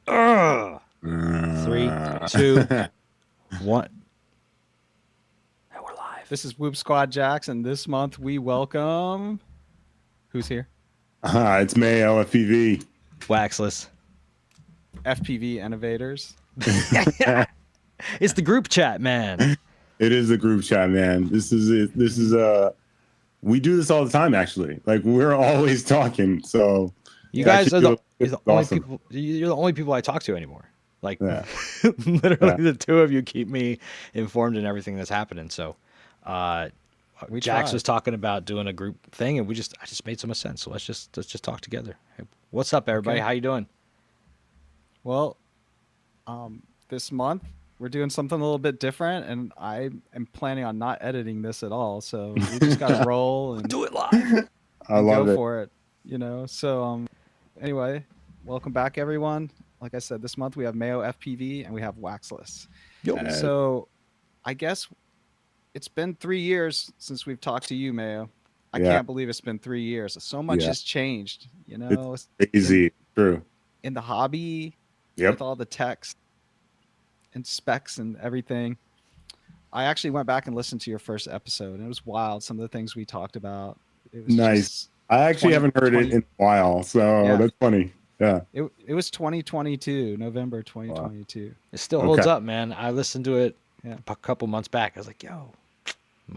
Ugh. 3, 2, 1. And we're live. This is Whoop Squad Jackson. This month we welcome. Who's here? It's Mayo, FPV. Waxless. FPV Innovators. It's the group chat, man. It is a group chat, man. This is it. This is we do this all the time, actually. Like, we're always talking. So You guys are the only awesome. people. You're the only people I talk to anymore. Like, Yeah. literally, the two of you keep me informed in everything that's happening. So, We Jax try. was talking about doing a group thing, and I just made so much sense. So let's just talk together. Hey, what's up, everybody? Okay. How you doing? Well, this month we're doing something a little bit different, and I am planning on not editing this at all. So we just got to roll and Do it live. I love go it. for it. So anyway, welcome back, everyone. Like I said, this month we have Mayo FPV and we have Waxless. Yo. So I guess it's been 3 years since we've talked to you, Mayo. I Yeah. can't believe it's been 3 years. So much Yeah. has changed, It's easy. True. in the hobby Yep. with all the text and specs and everything. I actually went back and listened to your first episode, and it was wild. Some of the things we talked about. It was Nice. just- I actually 20 haven't heard it in a while, so Yeah. that's funny. Yeah. it was 2022, November 2022. It still holds Okay. up, man. I listened to it Yeah. a couple months back. I was like, yo,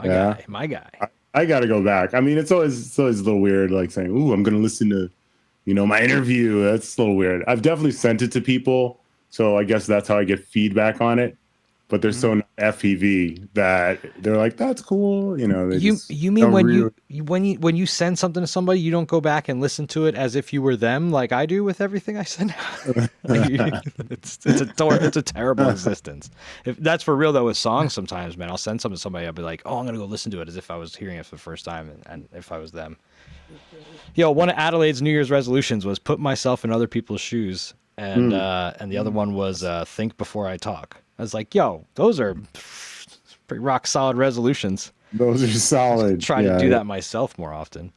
Yeah. my guy. I got to go back. I mean, it's always a little weird, like saying, "Ooh, I'm going to listen to, my interview." That's a little weird. I've definitely sent it to people, so I guess that's how I get feedback on it. But they're so not FPV that they're like, "That's cool," They You mean don't when really- when you send something to somebody, you don't go back and listen to it as if you were them, like I do with everything I send out? It's a terrible existence. If that's for real though, with songs, sometimes, man, I'll send something to somebody, I'll be like, oh, I'm gonna go listen to it as if I was hearing it for the first time, and if I was them. Yo, one of Adelaide's New Year's resolutions was put myself in other people's shoes, and the other one was think before I talk. I was like, yo, those are pretty rock solid resolutions. Those are solid. Try to do that myself more often.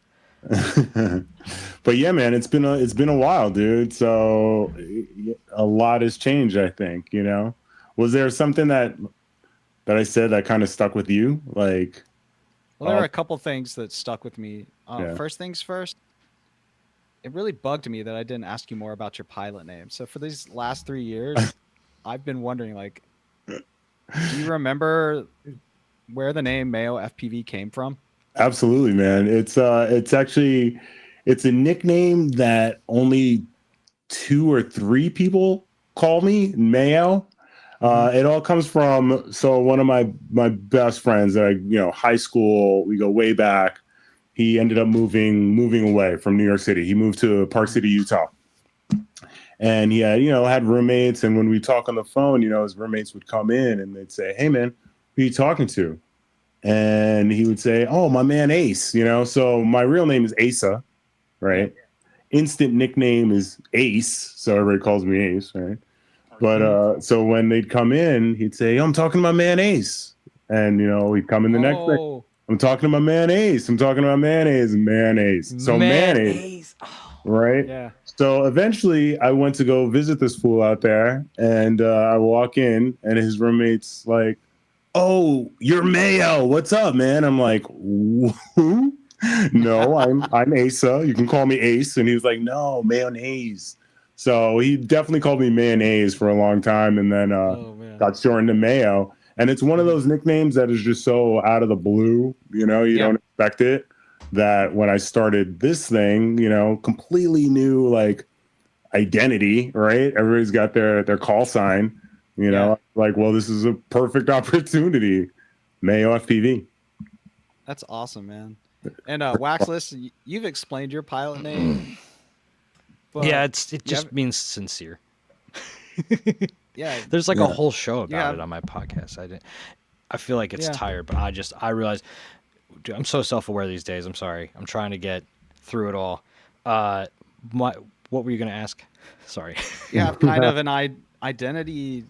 But yeah, man, it's been a while, dude. So a lot has changed, I think. Was there something that I said that kind of stuck with you? Like, Well, there are a couple things that stuck with me. Yeah. First things first, it really bugged me that I didn't ask you more about your pilot name. So for these last 3 years, I've been wondering, like, do you remember where the name Mayo FPV came from? absolutely, man. It's actually it's a nickname that only 2 or 3 people call me, Mayo. It all comes from one of my best friends that high school, we go way back. He ended up moving away from New York City. He moved to Park City, Utah. And he had roommates, and when we talk on the phone, his roommates would come in and they'd say, "Hey man, who are you talking to?" And he would say, "Oh, my man Ace." So my real name is Asa, right? Instant nickname is Ace, so everybody calls me Ace, right? But so when they'd come in, he'd say, "I'm talking to my man Ace," and he'd come in the next day. Oh, "I'm talking to my man Ace. I'm talking to my mayonnaise and mayonnaise." So mayonnaise, right? yeah. So eventually I went to go visit this fool out there, and I walk in and his roommate's like, "Oh, you're Mayo. What's up, man?" I'm like, "Who?" "No, I'm Asa. You can call me Ace." And he was like, "No, mayonnaise." So he definitely called me mayonnaise for a long time, and then Oh man. got shortened to Mayo. And it's one of those nicknames that is just so out of the blue, you don't expect it. That when I started this thing, completely new like identity, right? Everybody's got their call sign, like, well, this is a perfect opportunity. Mayo FPV. That's awesome, man. And Waxless, you've explained your pilot name. But Yeah, it you just have- means sincere. yeah, There's like a Yeah. whole show about Yeah. it on my podcast. I feel like it's Yeah. tired, but I realize, dude, I'm so self-aware these days. I'm sorry. I'm trying to get through it all. What were you gonna ask? Sorry. you have kind of an identity,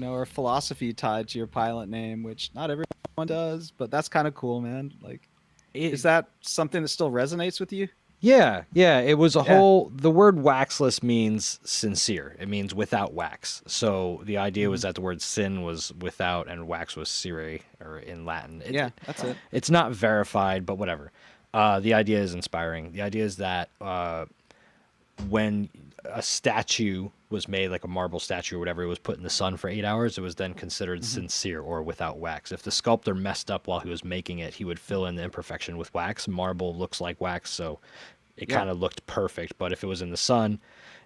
or philosophy tied to your pilot name, which not everyone does, but that's kind of cool, man. Like, is that something that still resonates with you? Yeah, yeah. It was a whole. The word waxless means sincere. It means without wax. So the idea was that the word sin was without and wax was sire, or in Latin. Yeah, that's it. It's not verified, but whatever. The idea is inspiring. The idea is that when a statue was made, like a marble statue or whatever, it was put in the sun for 8 hours, it was then considered sincere or without wax. If the sculptor messed up while he was making it, he would fill in the imperfection with wax. Marble looks like wax, so it kind of looked perfect. But if it was in the sun,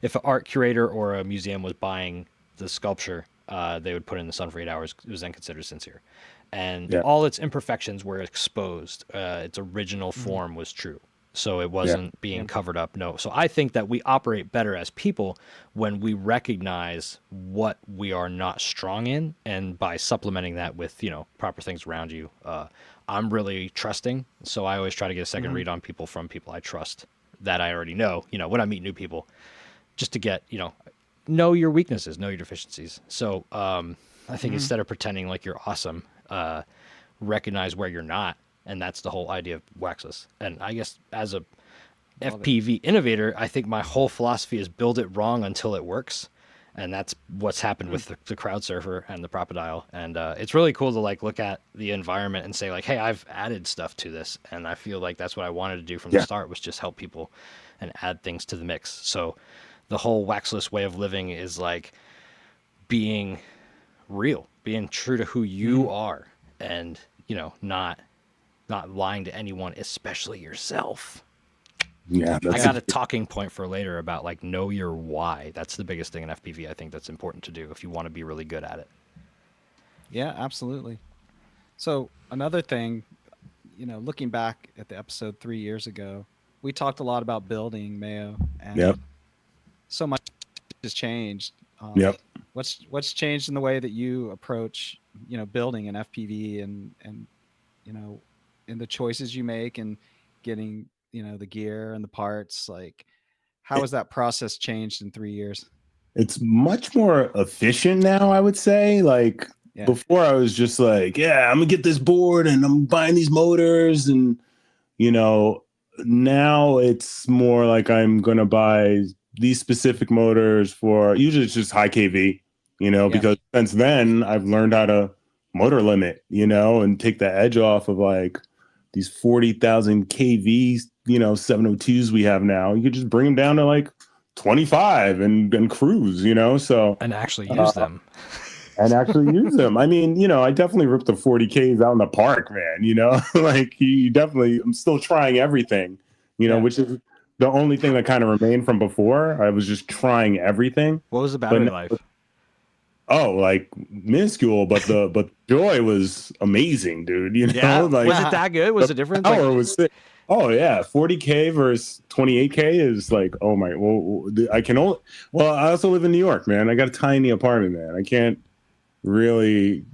if an art curator or a museum was buying the sculpture, they would put it in the sun for 8 hours. It was then considered sincere. And all its imperfections were exposed. Its original form was true. So it wasn't being covered up. No. So I think that we operate better as people when we recognize what we are not strong in, and by supplementing that with, proper things around you. I'm really trusting, so I always try to get a second read on people from people I trust that I already know, when I meet new people, just to get, know your weaknesses, know your deficiencies. So I think instead of pretending like you're awesome, recognize where you're not. And that's the whole idea of Waxless. And I guess as a FPV innovator, I think my whole philosophy is build it wrong until it works. And that's what's happened with the crowd surfer and the Propodile. And it's really cool to look at the environment and say hey, I've added stuff to this. And I feel like that's what I wanted to do from the start, was just help people and add things to the mix. So the whole Waxless way of living is being real, being true to who you are, and, not lying to anyone, especially yourself. Yeah, I got a talking point for later about know your why. That's the biggest thing in FPV. I think that's important to do if you want to be really good at it. Yeah, absolutely. So another thing, looking back at the episode 3 years ago, we talked a lot about building Mayo, and so much has changed. What's changed in the way that you approach, building an FPV and in the choices you make and getting, the gear and the parts? How has that process changed in 3 years? It's much more efficient now, I would say. Before I was just I'm gonna get this board and I'm buying these motors, and now it's more I'm gonna buy these specific motors for, usually it's just high KV, because since then I've learned how to motor limit, and take the edge off of these 40,000 kV, 702s we have now. You could just bring them down to 25 and cruise, so. And actually use them. And actually use them. I mean, I definitely ripped the 40Ks out in the park, man, you definitely, I'm still trying everything, which is the only thing that kind of remained from before. I was just trying everything. What was the battery life? Oh, minuscule, but the joy was amazing, dude. Was it that good? Was it different? Power was sick. Oh yeah, 40K versus 28K is oh my. Well, I can only. Well, I also live in New York, man. I got a tiny apartment, man. I can't really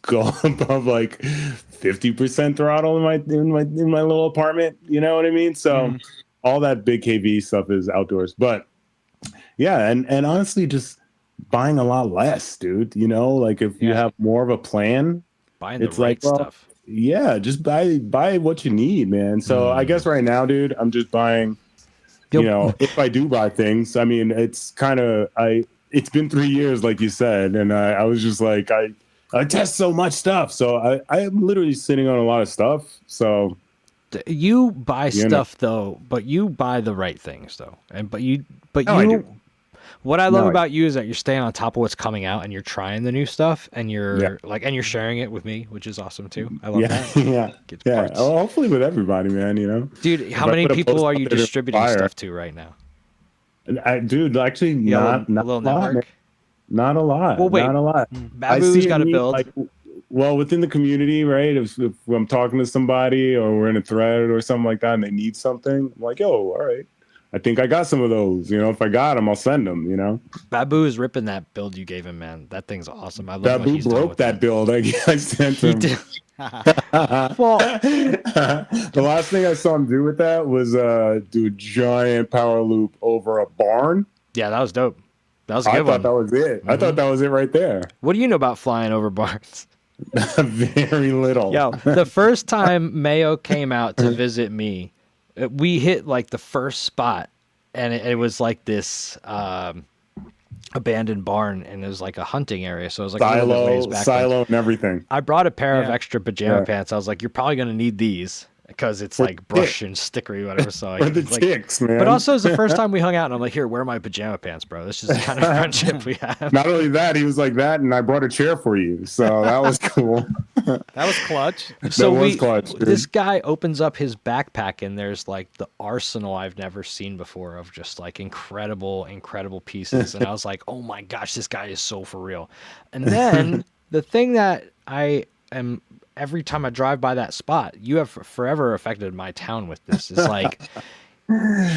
go above 50% throttle in my little apartment. You know what I mean? So all that big KV stuff is outdoors. But yeah, and honestly, just buying a lot less, dude. If you have more of a plan, buying the right stuff. Yeah, just buy what you need, man. So I guess right now, dude, I'm just buying. If I do buy things, I mean, it's kind of it's been 3 years, like you said, and I was just I test so much stuff, so I'm literally sitting on a lot of stuff. So you buy stuff though, but you buy the right things though, I do. What I love about you is that you're staying on top of what's coming out, and you're trying the new stuff, and you're and you're sharing it with me, which is awesome too. I love that. Yeah. Well, hopefully with everybody, man. Dude, how many people are you distributing stuff to right now? Dude, actually, not a lot. Man. Not a lot. Well, wait. Not a lot. Babu's got to build. Well, within the community, right? If I'm talking to somebody or we're in a thread or something like that, and they need something, I'm yo, all right. I think I got some of those. If I got them, I'll send them. Babu is ripping that build you gave him, man. That thing's awesome. I love Babu broke that build. I sent him. He did. Well, the last thing I saw him do with that was do a giant power loop over a barn. Yeah, that was dope. That was a good one. I thought that was it. I thought that was it right there. What do you know about flying over barns? Very little. Yo, the first time Mayo came out to visit me, we hit like the first spot, and it was like this abandoned barn, and it was like a hunting area, so it was like a little bit ways back. Silo and everything. I brought a pair of Yeah. extra pajama pants. I was like, you're probably gonna need these because it's like brush and stickery, whatever. So For the like, ticks, man. but also it's the first time we hung out, and I'm like, here, wear my pajama pants, bro. This is the kind of friendship we have. Not only that, he was like that, and I brought a chair for you, so that was cool. That was clutch. So That was clutch, dude. this guy opens up his backpack, and there's like the arsenal I've never seen before of just like incredible pieces. And I was like, oh my gosh, this guy is so for real. And then the thing that I am, every time I drive by that spot, you have forever affected my town with this. It's like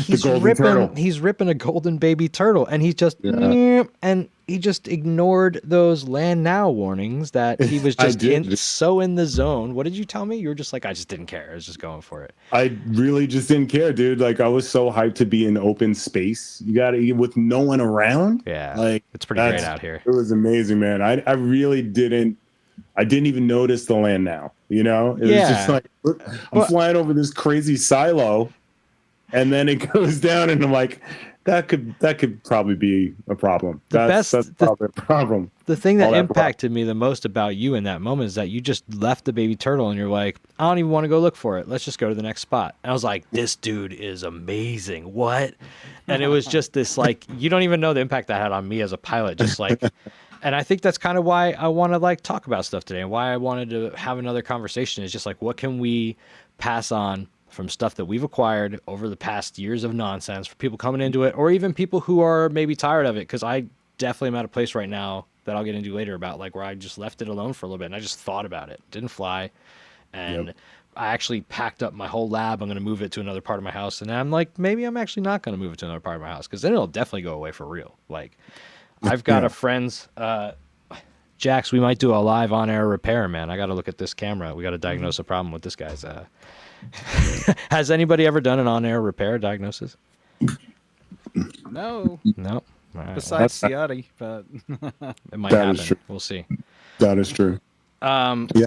he's golden turtle. ripping a golden baby turtle, and he's just and he just ignored those land now warnings that he was just so in the zone. What did you tell me? You were just like, I just didn't care. I was just going for it. I really just didn't care, dude. Like, I was so hyped to be in open space. You got to, with no one around. Yeah, like it's pretty great out here. It was amazing, man. I really didn't. I didn't even notice the land now. You know, it was just like, I'm flying over this crazy silo, and then it goes down, and I'm like, that could probably be a problem. That's probably a problem. The thing that impacted me the most about you in that moment is that you just left the baby turtle, and you're like, I don't even want to go look for it. Let's just go to the next spot. And I was like, this dude is amazing. What? And it was just this, like, you don't even know the impact that had on me as a pilot. Just like, and I think that's kind of why I want to like talk about stuff today, and why I wanted to have another conversation is just like, what can we pass on from stuff that we've acquired over the past years of nonsense for people coming into it, or even people who are maybe tired of it. Because I definitely am at a place right now that I'll get into later about, like, where I just left it alone for a little bit and I just thought about it. Didn't fly. And I actually packed up my whole lab. I'm going to move it to another part of my house. And I'm like, maybe I'm actually not going to move it to another part of my house, because then it'll definitely go away for real. Like, I've got a friend's, Jax, we might do a live on-air repair, man. I got to look at this camera. We got to diagnose a problem with this guy's. Has anybody ever done an on-air repair diagnosis? No. No. All right. Besides Ciati, but It might That is happen. true. We'll see. That is true. Yeah.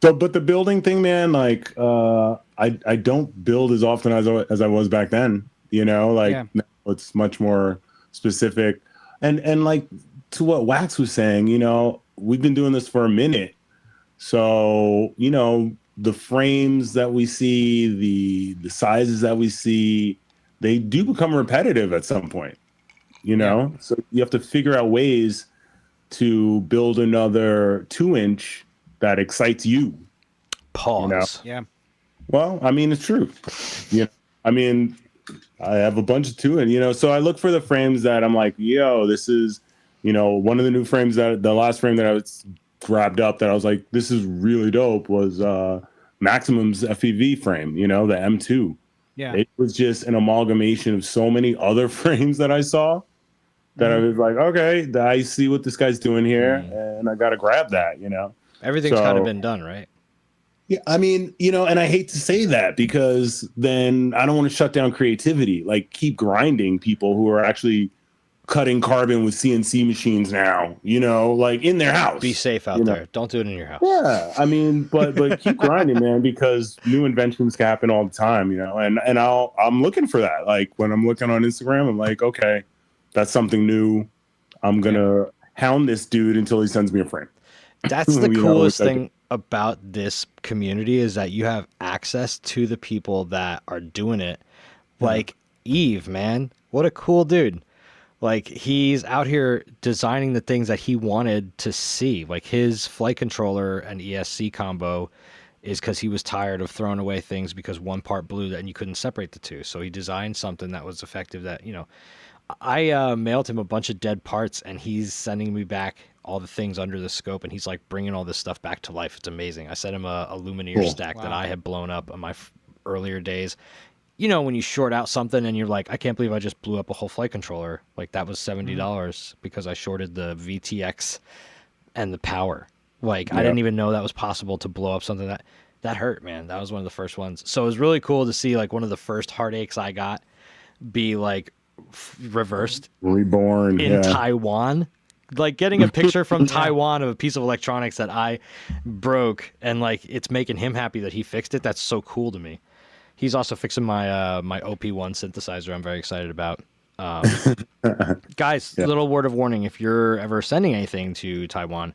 So, but the building thing, man, like, I don't build as often as I was back then. You know, like now it's much more specific, and like to what Wax was saying, you know, we've been doing this for a minute, so you know, the frames that we see, the sizes that we see, they do become repetitive at some point. You know, so you have to figure out ways to build another 2-inch that excites you. Pause. You know? Well, I mean, it's true. You know, I mean, I have a bunch of 2-inch, you know, so I look for the frames that I'm like, yo, this is, you know, one of the new frames that the last frame that I was grabbed up that I was like, this is really dope was Maximum's FPV frame, you know, the M2. Yeah. It was just an amalgamation of so many other frames that I saw that I was like, okay, I see what this guy's doing here, and I got to grab that, you know. Everything's kind of been done, right? Yeah, I mean, you know, and I hate to say that because then I don't want to shut down creativity. Like, keep grinding people who are actually cutting carbon with CNC machines now, you know, like in their house. Be safe out there. Don't do it in your house. Yeah, I mean, but keep grinding, man, because new inventions happen all the time, you know. And I'm looking for that. Like when I'm looking on Instagram, I'm like, okay, that's something new. I'm gonna hound this dude until he sends me a frame. That's the coolest thing about this community is that you have access to the people that are doing it. Like Eve, man, what a cool dude. Like, he's out here designing the things that he wanted to see. Like, his flight controller and ESC combo is because he was tired of throwing away things because one part blew and you couldn't separate the two. So he designed something that was effective that, you know, I mailed him a bunch of dead parts, and he's sending me back all the things under the scope, and he's like bringing all this stuff back to life. It's amazing. I sent him a Lumineer stack that I had blown up in my earlier days. You know, when you short out something and you're like, I can't believe I just blew up a whole flight controller. Like, that was $70 because I shorted the VTX and the power. Like, I didn't even know that was possible to blow up something that hurt, man. That was one of the first ones. So it was really cool to see, like, one of the first heartaches I got be like reversed, reborn in Taiwan. Like, getting a picture from Taiwan of a piece of electronics that I broke, and like it's making him happy that he fixed it. That's so cool to me. He's also fixing my my OP1 synthesizer. I'm very excited about. Guys, Yeah. little word of warning: if you're ever sending anything to Taiwan,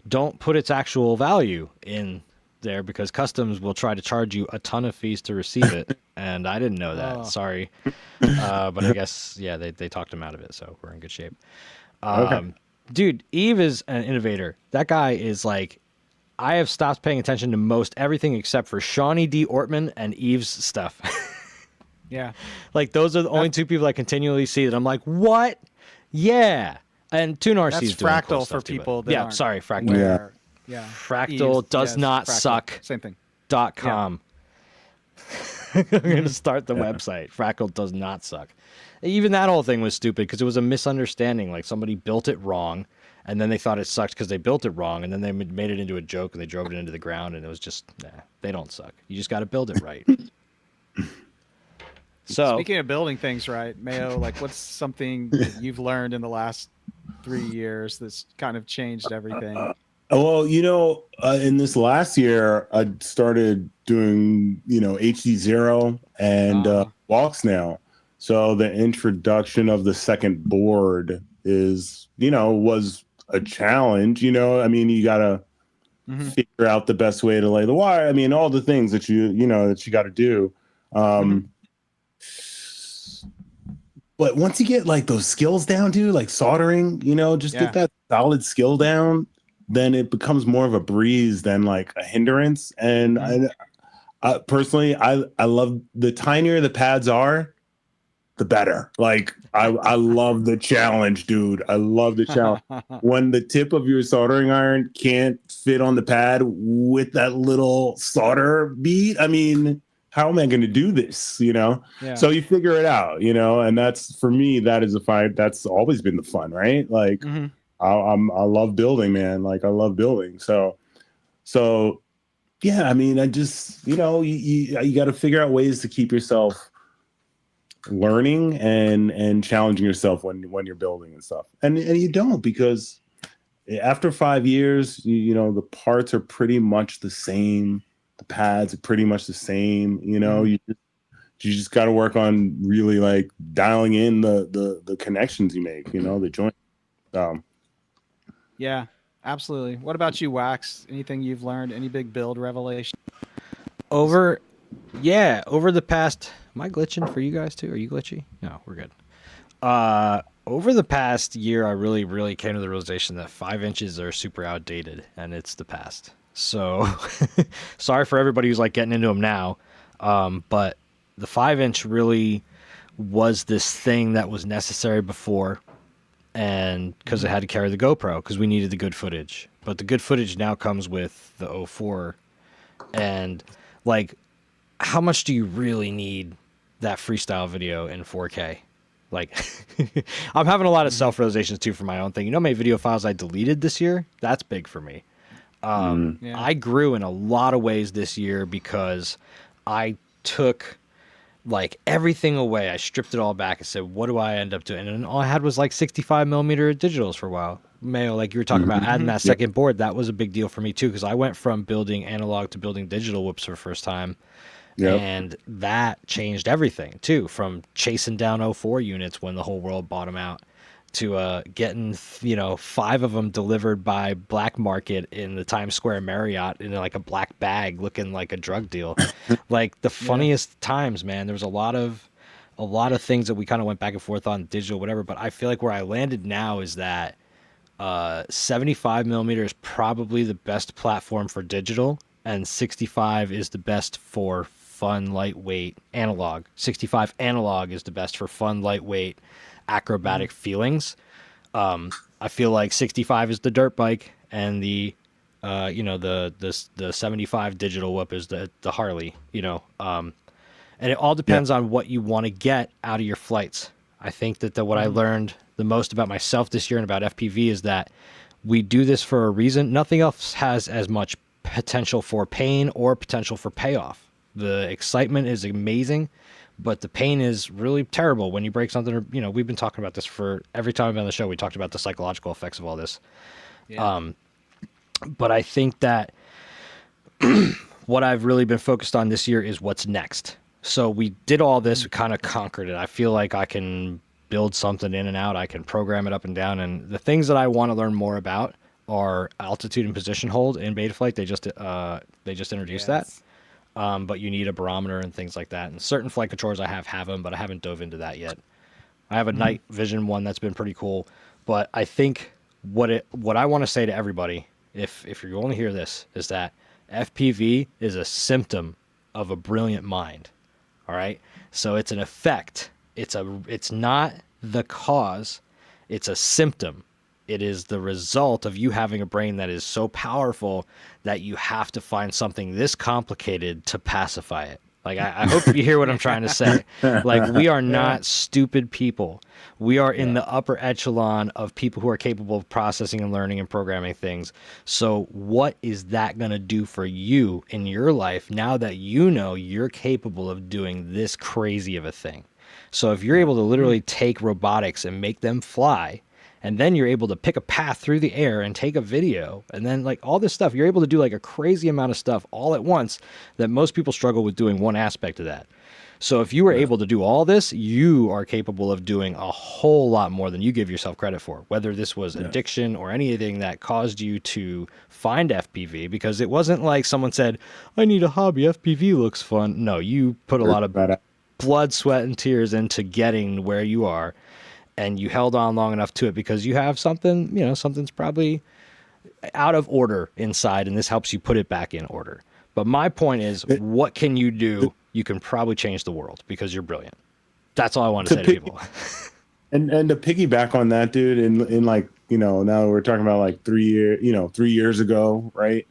don't put its actual value in there because customs will try to charge you a ton of fees to receive it. And I didn't know that. Oh. Sorry, but I guess they talked him out of it, so we're in good shape. Okay. Dude, Eve is an innovator. That guy is like, I have stopped paying attention to most everything except for Shawnee D. Ortman and Eve's stuff. Yeah. Like, those are the only two people I continually see that I'm like, what? Yeah. And Tune RC That's is doing cool Fractal stuff for too, but- people that yeah, aren't sorry, Fractal. aware. Yeah. Fractal Eves, does yes, not Fractal. suck. Same thing. .com. I'm going to start the website. Fractal does not suck. Even that whole thing was stupid because it was a misunderstanding. Like, somebody built it wrong, and then they thought it sucked because they built it wrong, and then they made it into a joke, and they drove it into the ground, and it was just, nah, they don't suck. You just got to build it right. So, Speaking of building things right, Mayo, like what's something that you've learned in the last 3 years that's kind of changed everything? Well, in this last year, I started doing, HD0 and walks now. So the introduction of the second board was a challenge. I mean, you got to figure out the best way to lay the wire. I mean, all the things that you got to do. But once you get like those skills down, dude, like soldering, get that solid skill down, then it becomes more of a breeze than like a hindrance. And I personally, I love the tinier the pads are, the better. Like I love the challenge, dude. I love the challenge. When the tip of your soldering iron can't fit on the pad with that little solder bead, I mean, how am I going to do this? Yeah. So you figure it out, and that's, for me, that is a fight. That's always been the fun, right? Like I love building, man. Like I love building. So yeah, I mean, I just, you got to figure out ways to keep yourself learning and challenging yourself when you're building and stuff. And you don't, because after 5 years, the parts are pretty much the same. The pads are pretty much the same. You just got to work on really like dialing in the connections you make, the joint. Yeah, absolutely. What about you, Wax? Anything you've learned? Any big build revelation? over the past, am I glitching for you guys too? Are you glitchy? No, we're good. Over the past year, I really, really came to the realization that 5 inches are super outdated, and it's the past. So, sorry for everybody who's like getting into them now, but the 5-inch really was this thing that was necessary before, and because it had to carry the GoPro, because we needed the good footage. But the good footage now comes with the 04, and like, how much do you really need that freestyle video in 4K? Like, I'm having a lot of self-realizations too for my own thing. You know how many video files I deleted this year? That's big for me. I grew in a lot of ways this year because I took like everything away. I stripped it all back and said, what do I end up doing? And all I had was like 65 millimeter digitals for a while. Mayo, like you were talking about adding that second board, that was a big deal for me too, because I went from building analog to building digital whoops for the first time. Yep. And that changed everything too, from chasing down 04 units when the whole world bought them out to getting 5 of them delivered by black market in the Times Square Marriott in like a black bag looking like a drug deal. Like the funniest times, man. There was a lot of things that we kind of went back and forth on digital, whatever, but I feel like where I landed now is that 75 millimeter is probably the best platform for digital, and 65 is the best for fun, lightweight analog. 65 analog is the best for fun, lightweight, acrobatic feelings. I feel like 65 is the dirt bike, and the 75 digital whoop is the Harley. And it all depends on what you want to get out of your flights. I think that what I learned the most about myself this year and about FPV is that we do this for a reason. Nothing else has as much potential for pain or potential for payoff. The excitement is amazing, but the pain is really terrible when you break something. Or, we've been talking about this for every time I've been on the show. We talked about the psychological effects of all this. Yeah. But I think that what I've really been focused on this year is what's next. So we did all this, we kind of conquered it. I feel like I can build something in and out. I can program it up and down. And the things that I want to learn more about are altitude and position hold in Betaflight. They just introduced that. Yes. But you need a barometer and things like that. And certain flight controllers I have them, but I haven't dove into that yet. I have a night vision one that's been pretty cool. But I think what I want to say to everybody, if you're going to hear this, is that FPV is a symptom of a brilliant mind. All right. So it's an effect. It's not the cause. It's a symptom. It is the result of you having a brain that is so powerful that you have to find something this complicated to pacify it. Like, I hope you hear what I'm trying to say. Like, we are not stupid people. We are in the upper echelon of people who are capable of processing and learning and programming things. So what is that going to do for you in your life now that you know you're capable of doing this crazy of a thing? So if you're able to literally take robotics and make them fly, and then you're able to pick a path through the air and take a video, and then like all this stuff, you're able to do like a crazy amount of stuff all at once that most people struggle with doing one aspect of that. So if you were able to do all this, you are capable of doing a whole lot more than you give yourself credit for, whether this was addiction or anything that caused you to find FPV, because it wasn't like someone said, I need a hobby, FPV looks fun. No, you put a lot of blood, sweat, and tears into getting where you are. And you held on long enough to it because you have something, something's probably out of order inside, and this helps you put it back in order. But my point is, what can you do? You can probably change the world because you're brilliant. That's all I want to say to people. And to piggyback on that, dude, in like, now we're talking about like 3 years ago, right?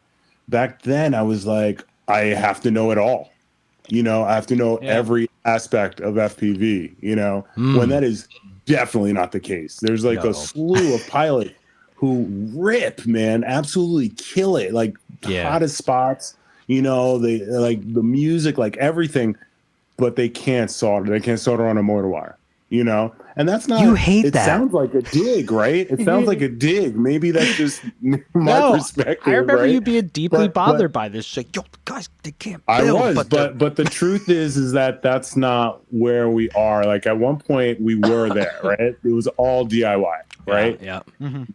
Back then I was like, I have to know it all. I have to know every aspect of FPV, when that is definitely not the case. There's like a slew of pilots who rip, man, absolutely kill it. Like hottest spots, they like the music, like everything, but they can't solder. They can't solder on a motor wire, and that's not, you hate it that. Sounds like a dig, right? It sounds like a dig. Maybe that's just my perspective. I remember right? you being deeply bothered by this. Like, yo, guys, they can't build. I was, but the truth is that that's not where we are. Like at one point we were there, right? It was all DIY, right? Yeah.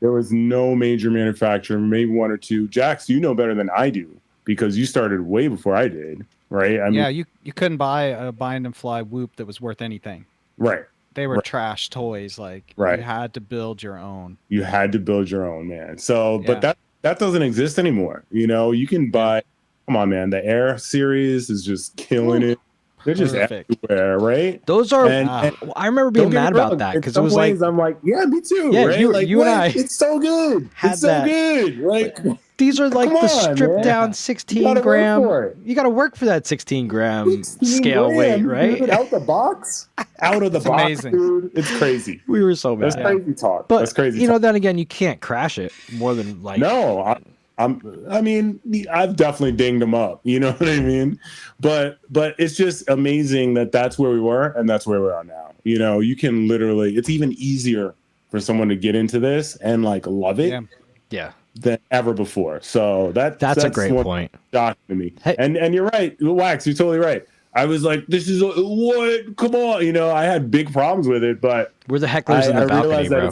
There was no major manufacturer, maybe one or two. Jax, you know better than I do because you started way before I did, right? I mean, you couldn't buy a bind and fly Whoop that was worth anything. Right. They were trash toys. Like you had to build your own. You had to build your own, man. So, but that doesn't exist anymore. You can buy. Come on, man. The Air series is just killing it. They're just everywhere, right? Those are. I remember being mad about that because it was like, I'm like, yeah, me too. Yeah, right? you and I. It's so good. It's so good. Like these are like the stripped down 16 gram. You got to work for that 16 gram scale weight, right? Dude, out the box. Out of the box, amazing. Dude. It's crazy. We were so mad. That's crazy talk. But that's crazy. Then again, you can't crash it more than like. No, I've definitely dinged them up. You know what I mean? But it's just amazing that that's where we were and that's where we are now. You can literally. It's even easier for someone to get into this and like love it. Yeah. Than ever before. So that's a great point. Shocking to me. Hey. And you're right, Wax. You're totally right. I was like, this is what? Come on, I had big problems with it, but we're the hecklers in the balcony, bro.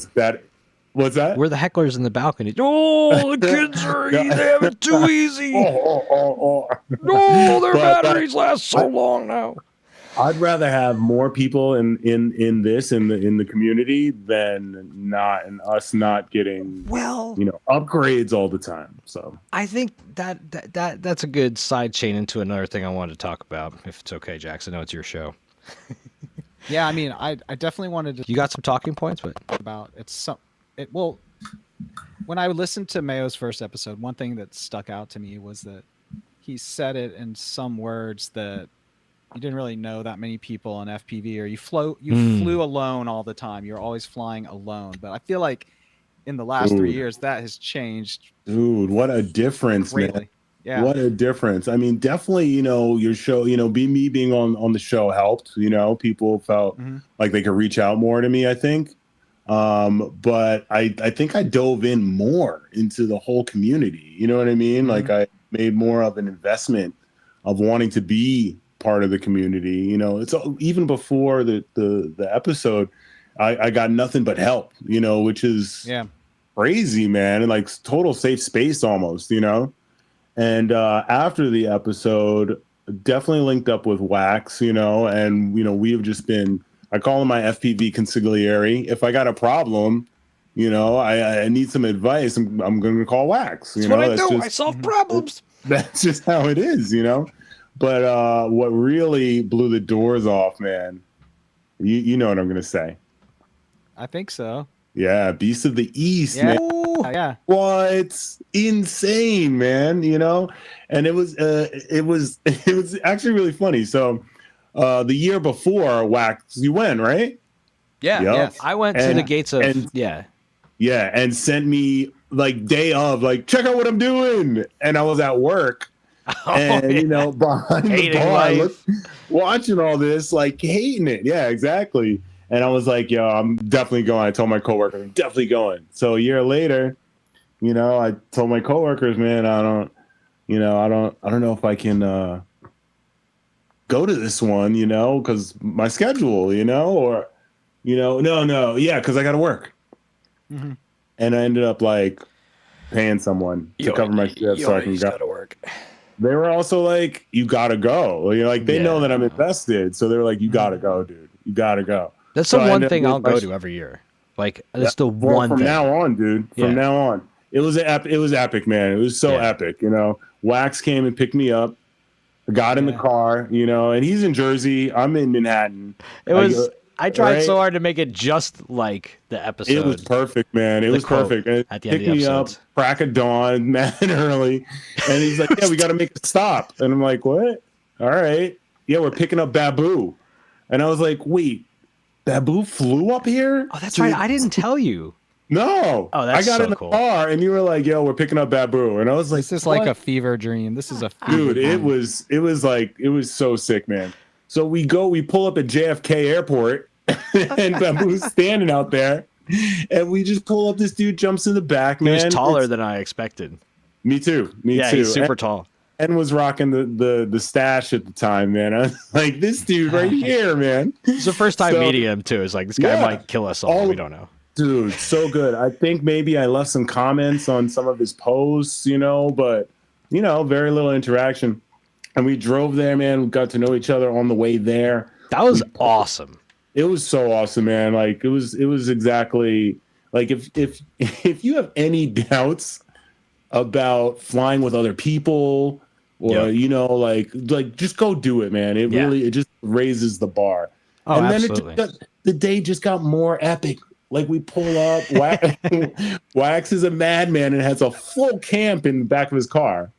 What's that? We're the hecklers in the balcony. Oh, the kids they have it too easy. No, their batteries last so long now. I'd rather have more people in the community than not, and us not getting upgrades all the time. So I think that's a good side chain into another thing I wanted to talk about, if it's okay, Jax. I know it's your show. Yeah, I mean, I definitely wanted to. You got some talking points, but when I listened to Mayo's first episode, one thing that stuck out to me was that he said it in some words that you didn't really know that many people on FPV, or you flew alone all the time. You're always flying alone. But I feel like in the last 3 years, that has changed. Dude, what a difference, greatly. Man. Yeah. What a difference. I mean, definitely, your show, me being on the show helped, people felt like they could reach out more to me, I think. But I think I dove in more into the whole community. You know what I mean? Like I made more of an investment of wanting to be part of the community. You know, it's even before the episode, I got nothing but help, you know, which is crazy, man. And like total safe space almost, you know. And after the episode, definitely linked up with Wax, you know, and you know, we have just been, I call him my FPV consigliere. If I got a problem, you know, I need some advice, I'm going to call Wax. You That's know, what I that's do. just, I solve problems. that's just how it is, you know. But what really blew the doors off, man, you know what I'm going to say. I think so. Yeah, Beast of the East, Yeah. man. Yeah. What? Insane, man, you know? And it was actually really funny. So the year before Wax, you went, right? Yeah. Yep. Yes. I went to the gates of Yeah, and sent me like day of, like, check out what I'm doing. And I was at work. And you know, behind hating the bar, life. watching all this, like hating it. Yeah, exactly. And I was like, yo, I'm definitely going. I told my coworker, I'm definitely going. So a year later, you know, I told my coworkers, man, I don't know if I can go to this one, you know, because my schedule, you know, or, you know, no, yeah, because I got to work. Mm-hmm. And I ended up like paying someone to cover my shift so I can go. To work. They were also like, you got to go. You know, like they know that I'm invested. So they were like, you got to go, dude. You got to go. That's the one thing I'll go to every year. Like that's the one from thing. now on, dude. From now on, it was epic, man. It was so epic. You know, Wax came and picked me up. I got in the car, you know, and he's in Jersey. I'm in Manhattan. I tried so hard to make it just like the episode. It was perfect, man. It was perfect. And at the end picked of the me up, crack of dawn, man, early, and he's like, "Yeah, we got to make a stop." And I'm like, "What? All right, yeah, we're picking up Babu." And I was like, "Wait, Babu flew up here?" Oh, that's right. I didn't tell you. No. Oh, that's I got so in the cool. car and you were like, "Yo, we're picking up Babu," and I was like, "This is like a fever dream. This is a fever dude." It was so sick, man. So we pull up at JFK Airport. And Babu's standing out there, and we just pull up. This dude jumps in the back, man. He was taller than I expected. Me too. Yeah, he's super tall. And was rocking the stash at the time, man. I was like, this dude right here, man. It's the first time meeting him too. It's like this guy might kill us all. We don't know. Dude, so good. I think maybe I left some comments on some of his posts, you know, but you know, very little interaction. And we drove there, man. We got to know each other on the way there. That was awesome. It was so awesome, man. Like it was exactly like if you have any doubts about flying with other people or you know, like just go do it, man. It really just raises the bar. Oh, and absolutely. then the day just got more epic. Like we pull up, Wax is a madman and has a full camp in the back of his car.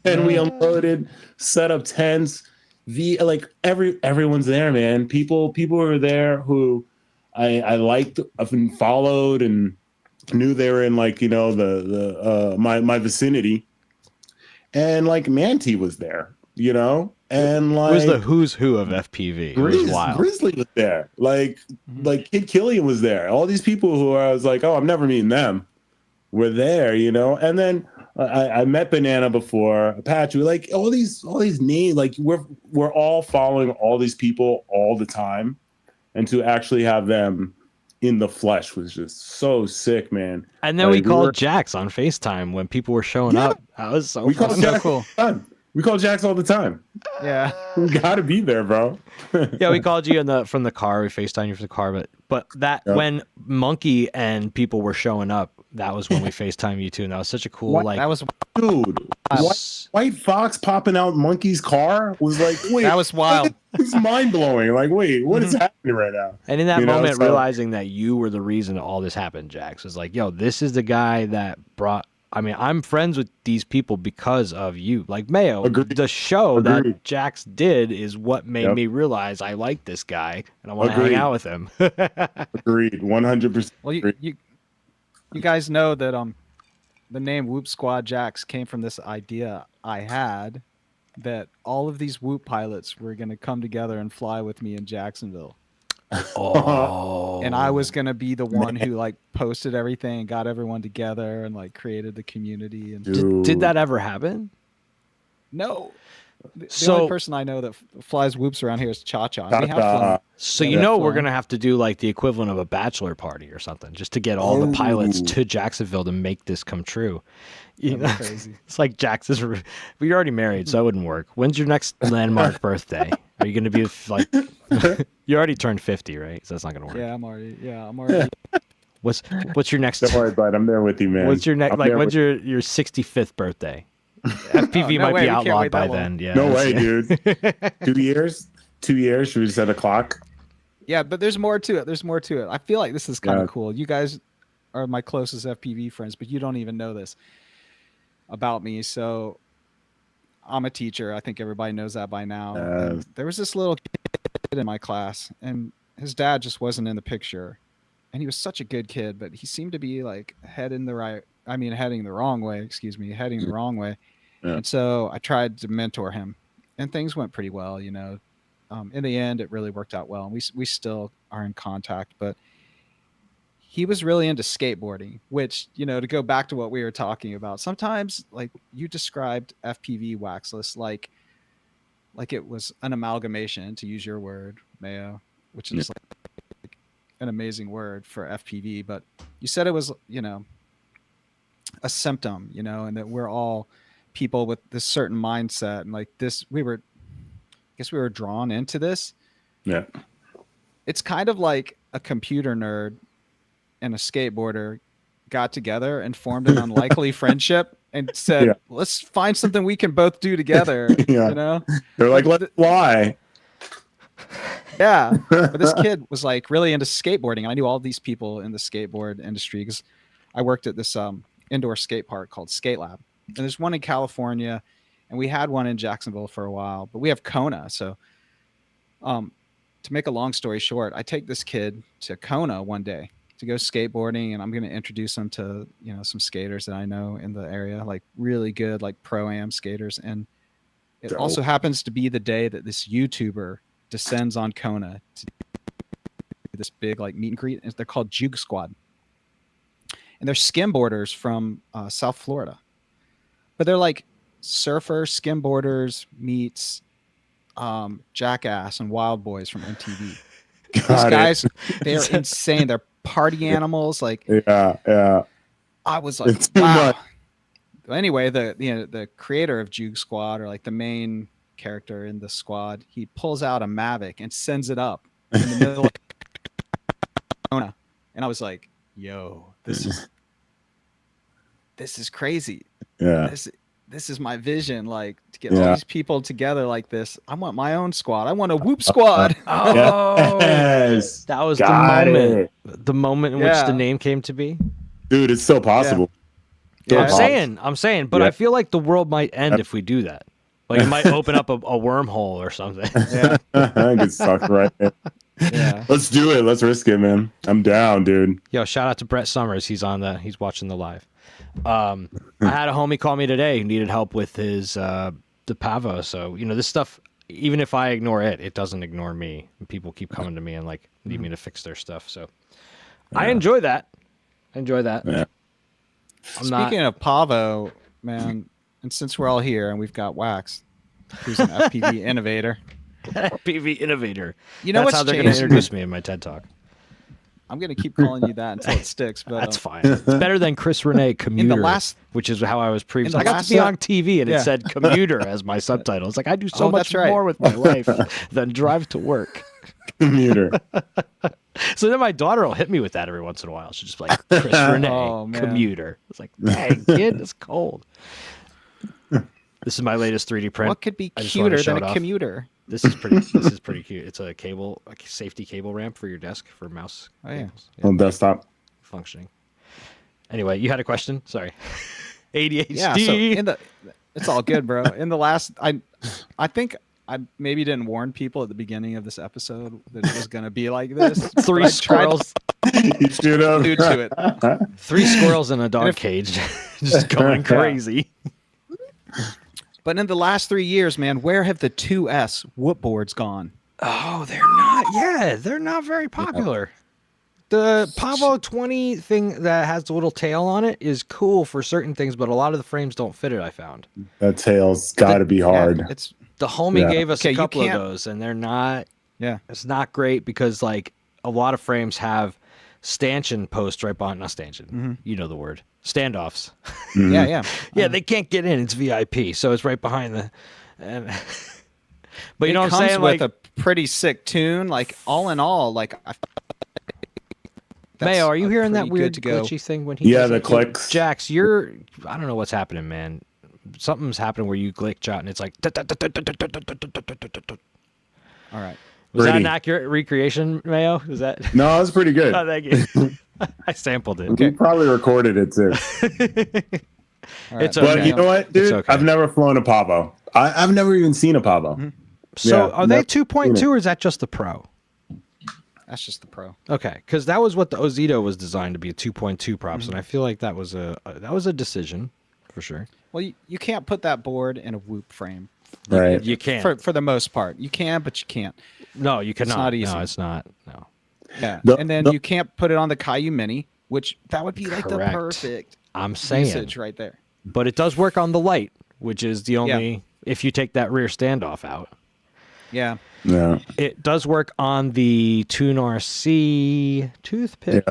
And we unloaded, set up tents. Everyone's there, man. People were there who I liked, I've been followed and knew they were in like, you know, the my vicinity. And like Manti was there, you know, and like it was the who's who of FPV. It was wild. Grizzly was there, like Kid Killian was there. All these people who I was like, oh, I'm never meeting them, were there, you know. And then I met Banana before, Apache, like all these names, like we're all following all these people all the time, and to actually have them in the flesh was just so sick, man. And then we called Jax on FaceTime when people were showing up. That was so fun. So cool. We call Jax all the time. Yeah, we gotta be there, bro. Yeah, we called you from the car. We FaceTimed you from the car, but when Monkey and people were showing up, that was when we FaceTime you too, and that was such a cool that was dude. White Fox popping out Monkey's car was like, wait, that was wild. It's mind blowing. Like, wait, what is happening right now? And in that moment, realizing that you were the reason all this happened, Jax was like, yo, this is the guy that brought. I mean, I'm friends with these people because of you. Like Mayo, the show that Jax did is what made me realize I like this guy and I want to hang out with him. Agreed, 100%. Well, you guys know that the name Whoop Squad Jax came from this idea I had that all of these Whoop pilots were going to come together and fly with me in Jacksonville. Oh. And I was going to be the one who like posted everything and got everyone together and like created the community. And did that ever happen? No. The only person I know that flies whoops around here is Cha-Cha. And we have Cha-Cha. flown. So Yeah, you we know have we're flown. gonna have to do like the equivalent of a bachelor party or something, just to get all the pilots Ooh. to Jacksonville to make this come true. You That'd be know, crazy. it's like Jax is. We're already married, so that wouldn't work. When's your next landmark birthday? Are you gonna be like? You already turned 50, right? So that's not gonna work. Yeah, I'm already. What's your next? Don't worry, bud. I'm there with you, man. What's your next? I'm Like, there when's with- your 65th birthday? FPV Oh, no might way, be we can't outlawed wait by that long. then. Yeah. No way, Yeah. dude. 2 years? 2 years? Should we set a clock? Yeah, but there's more to it. There's more to it. I feel like this is kind of Yeah. cool. You guys are my closest FPV friends, but you don't even know this about me. So I'm a teacher. I think everybody knows that by now. And Yes. there was this little kid in my class, and his dad just wasn't in the picture. And he was such a good kid, but he seemed to be like heading the wrong way. Excuse me, heading the wrong way. Yeah. And so I tried to mentor him, and things went pretty well. In the end, it really worked out well, and we still are in contact. But he was really into skateboarding, which, to go back to what we were talking about, sometimes like you described FPV Waxless like it was an amalgamation, to use your word, Mayo, which is like an amazing word for FPV. But you said it was, a symptom, and that we're all people with this certain mindset, and like this, we were drawn into this. Yeah. It's kind of like a computer nerd and a skateboarder got together and formed an unlikely friendship and said, Yeah. let's find something we can both do together. Yeah. They're like, let's fly. Yeah. But this kid was like really into skateboarding. I knew all these people in the skateboard industry because I worked at this indoor skate park called Skate Lab. And there's one in California, and we had one in Jacksonville for a while, but we have Kona. So to make a long story short, I take this kid to Kona one day to go skateboarding, and I'm going to introduce him to, some skaters that I know in the area, like really good, like pro-am skaters. And it Dope. also happens to be the day that this YouTuber descends on Kona to do this big like meet and greet. And they're called Juke Squad. And they're skimboarders from South Florida. But they're like surfer skimboarders meets Jackass and Wild Boys from MTV. These guys, they're insane. They're party animals. Like, Yeah. I was like, It's too wow. much. Anyway, the creator of Juke Squad, or like the main character in the squad, he pulls out a Mavic and sends it up in the middle of Kona. And I was like, yo, this is crazy. Yeah. This is my vision, like to get Yeah. all these people together like this. I want my own squad. I want a whoop squad. Oh, Yes. that was Got the moment. it. The moment in which Yeah. the name came to be. Dude, it's so possible. So Yeah. I'm saying, but Yeah. I feel like the world might end if we do that. Like it might open up a wormhole or something. Yeah. I get sucked right in. Yeah. Let's do it. Let's risk it, man. I'm down, dude. Yo, shout out to Brett Summers. He's watching the live. I had a homie call me today who needed help with his the Pavo. So this stuff, even if I ignore it, it doesn't ignore me. And people keep coming to me and like need me to fix their stuff. So I enjoy that. Yeah. Speaking of Pavo, man, and since we're all here and we've got Wax, who's an FPV innovator, FPV innovator. That's That's how they're going to changed? introduce me in my TED Talk. I'm gonna keep calling you that until it sticks. But That's fine. It's better than Chris Renee commuter, last- which is how I was previously. in I the got last- to be on TV and Yeah. it said commuter as my subtitle. It's like I do so Oh, much that's right. more with my life than drive to work. Commuter. So then my daughter will hit me with that every once in a while. She'll just be like, Chris Renee, Oh, man. commuter. It's like, dang, kid, it's cold. This is my latest 3D print. what could be I just wanted to cuter show than it a off. commuter? This is pretty cute. It's a safety cable ramp for your desk for mouse Oh, yeah. cables. Yeah, On desktop. functioning. Anyway, you had a question? Sorry. ADHD. Yeah. So it's all good, bro. In the last, I think I maybe didn't warn people at the beginning of this episode that it was gonna be like this. Three but I tried to squirrels. You should have. allude to it. 3 squirrels in a dog cage, just going crazy. But in the last 3 years, man, where have the 2S whoop boards gone? Oh, they're not. Yeah, they're not very popular. The Pavo 20 thing that has the little tail on it is cool for certain things, but a lot of the frames don't fit it. I found. That tail's got to be hard. Yeah, The homie gave us Okay, a you couple of can't- those, and they're not. Yeah. It's not great because like a lot of frames have stanchion posts right behind, not stanchion. You know the word, standoffs. Yeah, yeah. Yeah, they can't get in. It's VIP, so it's right behind the. And but you know it what I'm comes saying? with Like a pretty sick tune. Like all in all, like Mayo, are you hearing that pretty weird good to go. glitchy thing when he? Yeah, does the it? clicks. Jax, you're. I don't know what's happening, man. Something's happening where you glitch out and it's like. All right. Was that an Pretty. accurate recreation, Mayo? Was that? No, that was pretty good. Oh, thank you. I sampled it. We probably recorded it too. All right. It's But okay. you know what, dude? okay. I've never flown a Pavo. I've never even seen a Pavo. So Yeah, are they never 2.2 seen it. or is that just the Pro? That's just the Pro. Okay, because that was what the Ozito was designed to be, a 2.2 props, and I feel like that was a decision for sure. Well, you can't put that board in a Whoop frame. Right. You can't. For the most part. You can, but you can't. No, you cannot. not easy. No, it's not. No. Yeah. The- and then the- you can't put it on the Caillou Mini, which that would be like the Correct. perfect I'm saying, usage right there. but it does work on the light, which is the only if you take that rear standoff out. Yeah. Yeah. It does work on the Tune RC toothpick.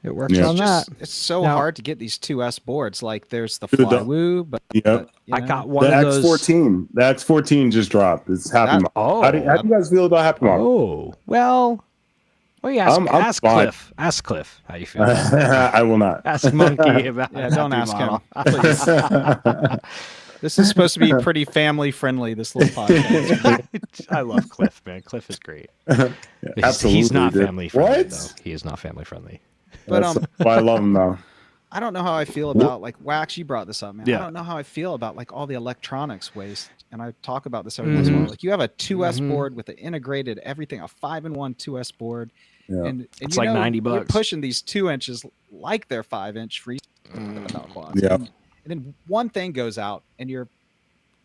It works Yeah. on that. It's so Now- hard to get these 2S boards. Like there's the Dude, the- Flywoo, but Yep. I got one The of those. X14. The X14 just dropped. It's Happy That- Mom. Oh. How do you guys feel about Happy Mom? Oh well. Well, you ask, I'm ask fine. Cliff. Ask Cliff how you feel. I will not. Ask Monkey about. yeah, don't Happy ask Model. him. Please. This is supposed to be pretty family friendly, this little podcast. I love Cliff, man. Cliff is great. Absolutely, He's not dude. family friendly. What? Though. He is not family friendly. But That's why I love him though. I don't know how I feel about like Wax, you brought this up, man. Yeah. I don't know how I feel about like all the electronics waste. And I talk about this every once in a while. Like you have a 2S board with the integrated everything, a 5-in-1 2S board. Yeah. And It's you like know, $90. You're pushing these 2 inches like they're 5-inch free quads. Yeah. And then one thing goes out and you're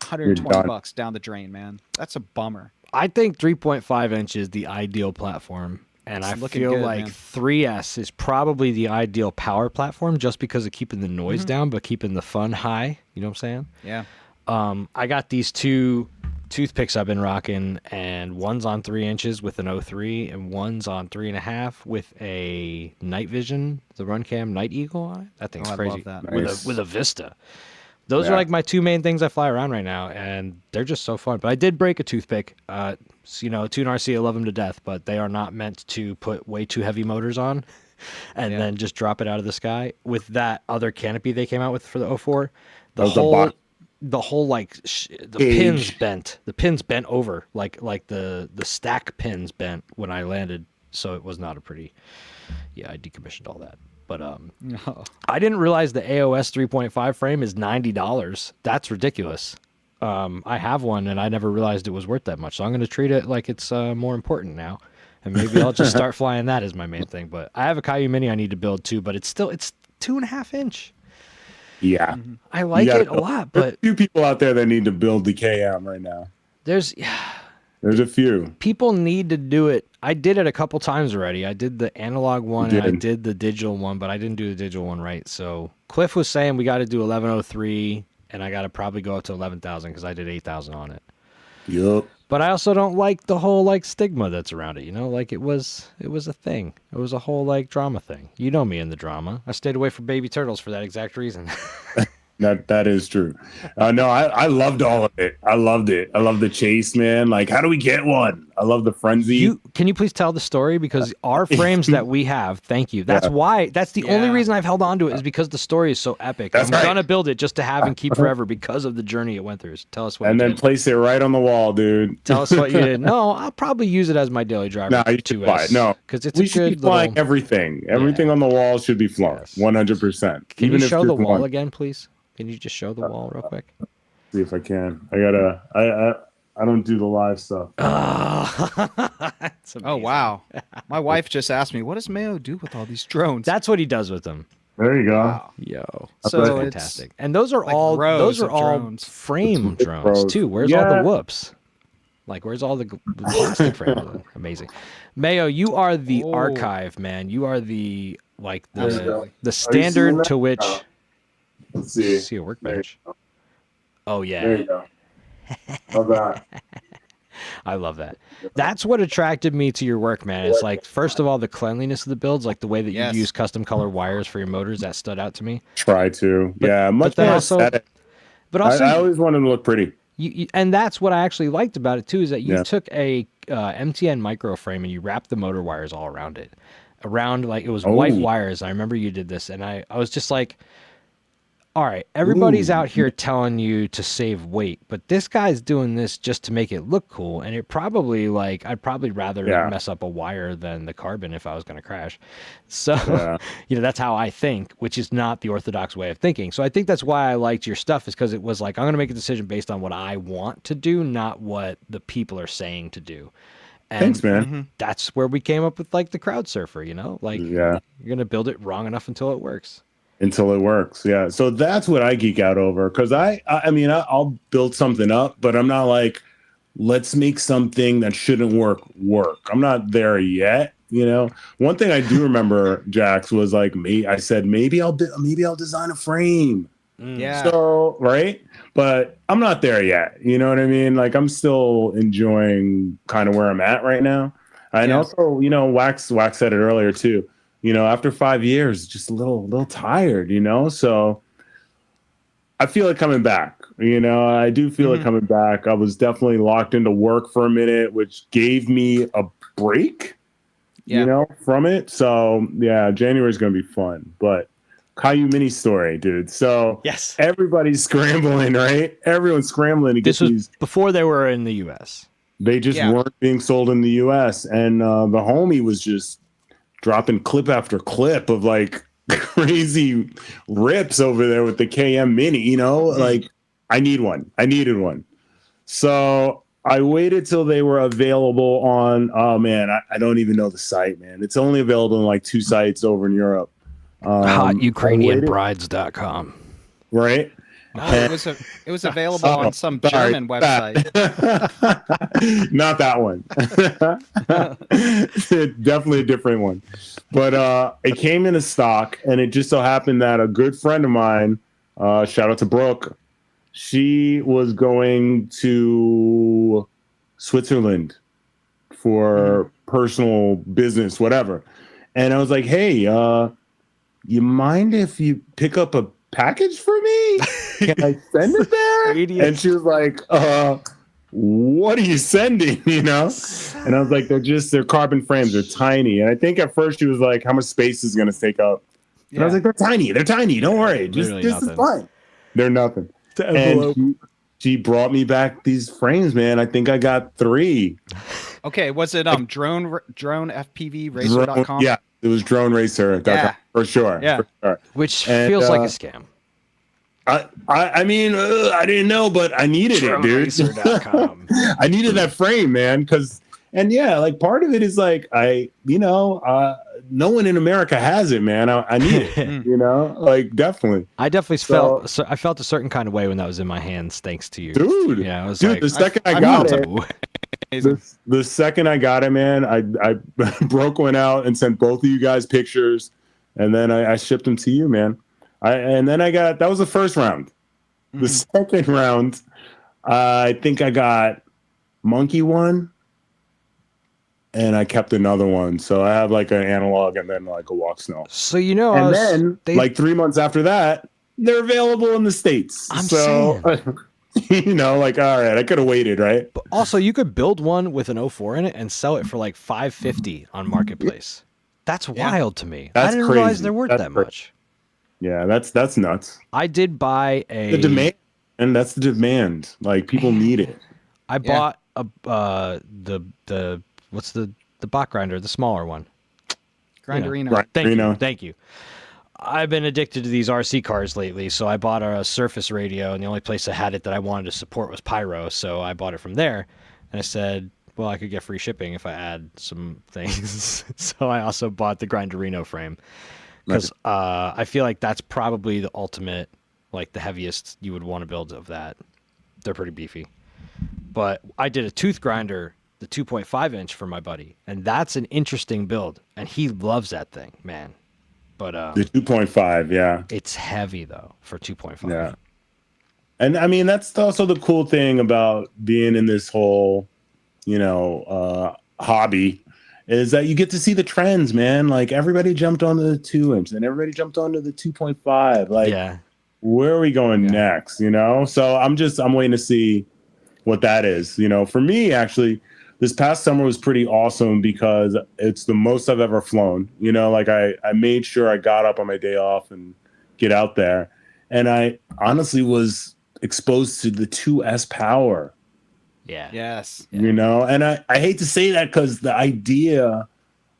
120 done. bucks down the drain, man. That's a bummer. I think 3.5 inch is the ideal platform. And It's I looking feel good, like man. 3S is probably the ideal power platform just because of keeping the noise down, but keeping the fun high. You know what I'm saying? Yeah. I got these two toothpicks I've been rocking, and one's on 3 inches with an 03, and one's on 3.5 with a night vision, the Runcam Night Eagle on it. That thing's Oh, I crazy. love that. Nice. With a Vista. Those are Yeah. like my two main things I fly around right now, and they're just so fun. But I did break a toothpick. You know, Tune RC, I love them to death, but they are not meant to put way too heavy motors on and Yeah. then just drop it out of the sky. With that other canopy they came out with for the 04, That was the bottom. the whole like the Cage. pins bent. The pins bent over, like the stack pins bent when I landed, so it was not a pretty. Yeah, I decommissioned all that. But No. I didn't realize the AOS 3.5 frame is $90. That's ridiculous. I have one, and I never realized it was worth that much. So I'm going to treat it like it's more important now, and maybe I'll just start flying that as my main thing. But I have a Caillou Mini I need to build too, but it's 2.5 inch. Yeah. I like gotta it a build- lot, There's but a few people out there that need to build the KM right now. there's There's a few. people need to do it. I did it a couple times already. I did the analog one and I did. did the digital one, but I didn't do the digital one right. So Cliff was saying we got to do 1103, and I got to probably go up to 11,000 because I did 8,000 on it. Yup. But I also don't like the whole like stigma that's around it. You know, like it was a thing. It was a whole like drama thing. You know me and the drama. I stayed away from baby turtles for that exact reason. That is true. No, I loved all of it. I loved it. I love the chase, man. Like, how do we get one? I love the frenzy. Can you please tell the story, because our frames that we have, thank you. That's why. That's the only Yeah. reason I've held on to it, is because the story is so epic. That's I'm right. gonna build it just to have and keep forever because of the journey it went through. So tell us what And you then did. place it right on the wall, dude. Tell us what you did. No, I'll probably use it as my daily driver. No, you should fly it. No, because it's we a should be good flying little. everything. Everything on the wall should be flown. Yes. 100%. Can Even you if show the just wall one. again, please? Can you just show the wall real quick? See if I can. I don't do the live stuff. That's Oh, amazing. wow. My wife just asked me, what does Mayo do with all these drones? That's what he does with them. There you go. wow. Yo, So that's it's fantastic. And those are like all rows those are of all drones. frame It's drones rows. too. Where's all the Yeah. whoops? Like, where's all the plastic frame? Amazing. Mayo, you are the Oh. archive, man. You are the like Absolutely. the seeing standard that? to which Let's see. see a workbench. Oh There yeah. you go. Love that. I love that. That's what attracted me to your work, man. It's like, first of all, the cleanliness of the builds, like the way that you Yes. use custom color wires for your motors, that stood out to me. Try to. But- Yeah, much but then more also- aesthetic. But also, I always want them to look pretty. and that's what I actually liked about it too, is that you Yeah. took a MTN micro frame and you wrapped the motor wires all around it, like it was Oh. white wires. I remember you did this, and I was just like, all right, everybody's Ooh. out here telling you to save weight, but this guy's doing this just to make it look cool. And it probably, like, I'd probably rather Yeah. mess up a wire than the carbon if I was going to crash. So, Yeah. that's how I think, which is not the orthodox way of thinking. So I think that's why I liked your stuff, is because it was like, I'm going to make a decision based on what I want to do, not what the people are saying to do. And Thanks, man. that's where we came up with, like, the crowd surfer, like, Yeah. you're going to build it wrong enough until it works. Until it works. Yeah. So that's what I geek out over. Cause I'll build something up, but I'm not like, let's make something that shouldn't work. I'm not there yet. One thing I do remember, Jax, was like I said, maybe I'll design a frame. Yeah. So, right. But I'm not there yet. You know what I mean? Like, I'm still enjoying kind of where I'm at right now. And Yeah. also, Wax said it earlier too. After 5 years, just a little tired, So I feel it coming back. I do feel it coming back. I was definitely locked into work for a minute, which gave me a break, from it. So yeah, January is going to be fun. But Caillou mini story, dude. So Yes. everybody's scrambling, right? Everyone's scrambling to get This was these. before they were in the U.S. They just weren't being sold in the U.S. And the homie was just dropping clip after clip of like crazy rips over there with the KM Mini, like I needed one. So I waited till they were available on, oh man, I don't even know the site, man. It's only available in like 2 sites over in Europe. HotUkrainianBrides.com. Right? No, it was available on some German website. Not that one. Definitely a different one. But it came in a stock, and it just so happened that a good friend of mine, shout out to Brooke, she was going to Switzerland for personal business, whatever. And I was like, hey, you mind if you pick up a package for me? Can I send it there? And she was like, what are you sending? And I was like, they're carbon frames, they're tiny. And I think at first she was like, how much space is it gonna take up? And I was like, they're tiny, don't worry, this is fine. They're nothing. And she brought me back these frames, man. I think I got 3. Okay, was it drone FPV racer.com? Yeah, it was drone racer.com for sure. Yeah. For sure. Which feels like a scam. I mean, I didn't know, but I needed it, dude. DroneRacer.com. I needed that frame, man, like part of it is like no one in America has it, man. I need it, like definitely. I definitely felt a certain kind of way when that was in my hands, thanks to you, dude. Yeah, I was dude. like, The second I got it, Amazing. the second I got it, man, I broke one out and sent both of you guys pictures, and then I shipped them to you, man. That was the first round. The second round, I think I got Monkey one, and I kept another one. So I have like an analog and then like a walk snow. So then like 3 months after that, they're available in the States. I'm saying. Like, all right, I could have waited, right? But also, you could build one with an 04 in it and sell it for like $550 on Marketplace. That's wild to me. That's I didn't crazy. realize they're worth That's that crazy. much. Yeah, that's nuts. I did buy The demand, and that's the demand. Like people need it. I bought the what's the bot grinder, the smaller one. Grinderino. Thank you. I've been addicted to these RC cars lately, so I bought a Surface radio, and the only place I had it that I wanted to support was Pyro, so I bought it from there. And I said, well, I could get free shipping if I add some things. So I also bought the Grinderino frame. Because I feel like that's probably the ultimate, like the heaviest you would want to build of that. They're pretty beefy. But I did a tooth grinder, the 2.5 inch for my buddy. And that's an interesting build. And he loves that thing, man. But the 2.5, yeah. It's heavy, though, for 2.5. Yeah. And I mean, that's also the cool thing about being in this whole, hobby, is that you get to see the trends, man. Like everybody jumped onto the 2-inch, and everybody jumped onto the 2.5. Like, Yeah. where are we going Yeah. next? So I'm waiting to see what that is. For me, actually, this past summer was pretty awesome because it's the most I've ever flown. Like I made sure I got up on my day off and get out there. And I honestly was exposed to the 2S power, Yeah. Yes. and I hate to say that because the idea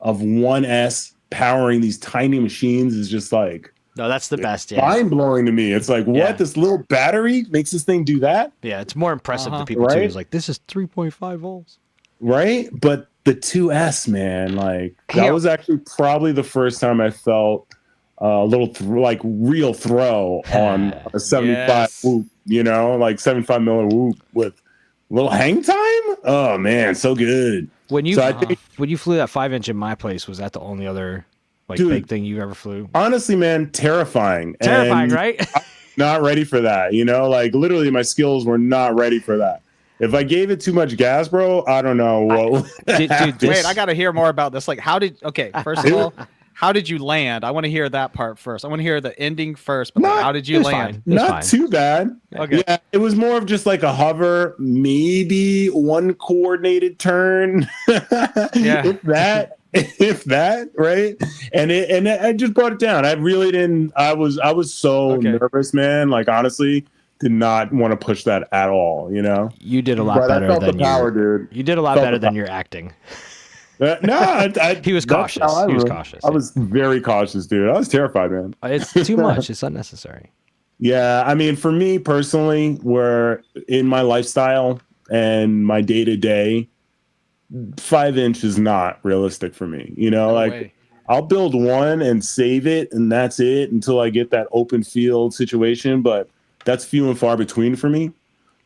of 1S powering these tiny machines is just like No, that's the best. Yeah. mind blowing to me. It's like, what? Yeah. This little battery makes this thing do that? Yeah. It's more impressive Uh-huh. to people too. Right? It's like, this is 3.5 volts. Right? But the 2S, man, like that Hell. was actually probably the first time I felt a little real throw on a 75 Yes. whoop, like 75 miller whoop with a little hang time. Oh man, so good. When you So I think, when you flew that 5-inch in my place, was that the only other Dude, big thing you ever flew? honestly, man, terrifying. Terrifying, And right? not ready for that. Like literally my skills were not ready for that. If I gave it too much gas, bro, I don't know what. Dude, this- Wait, I got to hear more about this. Like, first of all, how did you land? I want to hear that part first. I want to hear the ending first, but like, Not- how did it you was land? fine. It was Not fine. too bad. Okay. Yeah, it was more of just like a hover, maybe one coordinated turn. Yeah. if that, right? And I just brought it down. I really didn't. I was so Okay. nervous, man. Like honestly, did not want to push that at all. You did a lot But I better felt than the power, dude. You did a lot Felt better the than your acting. No, He was that's cautious. how He was I cautious. I was very cautious, dude. I was terrified, man. It's too much. It's unnecessary. Yeah, I mean, for me personally, where in my lifestyle and my day to day, 5-inch is not realistic for me. No like way. I'll build one and save it, and that's it until I get that open field situation. But that's few and far between for me.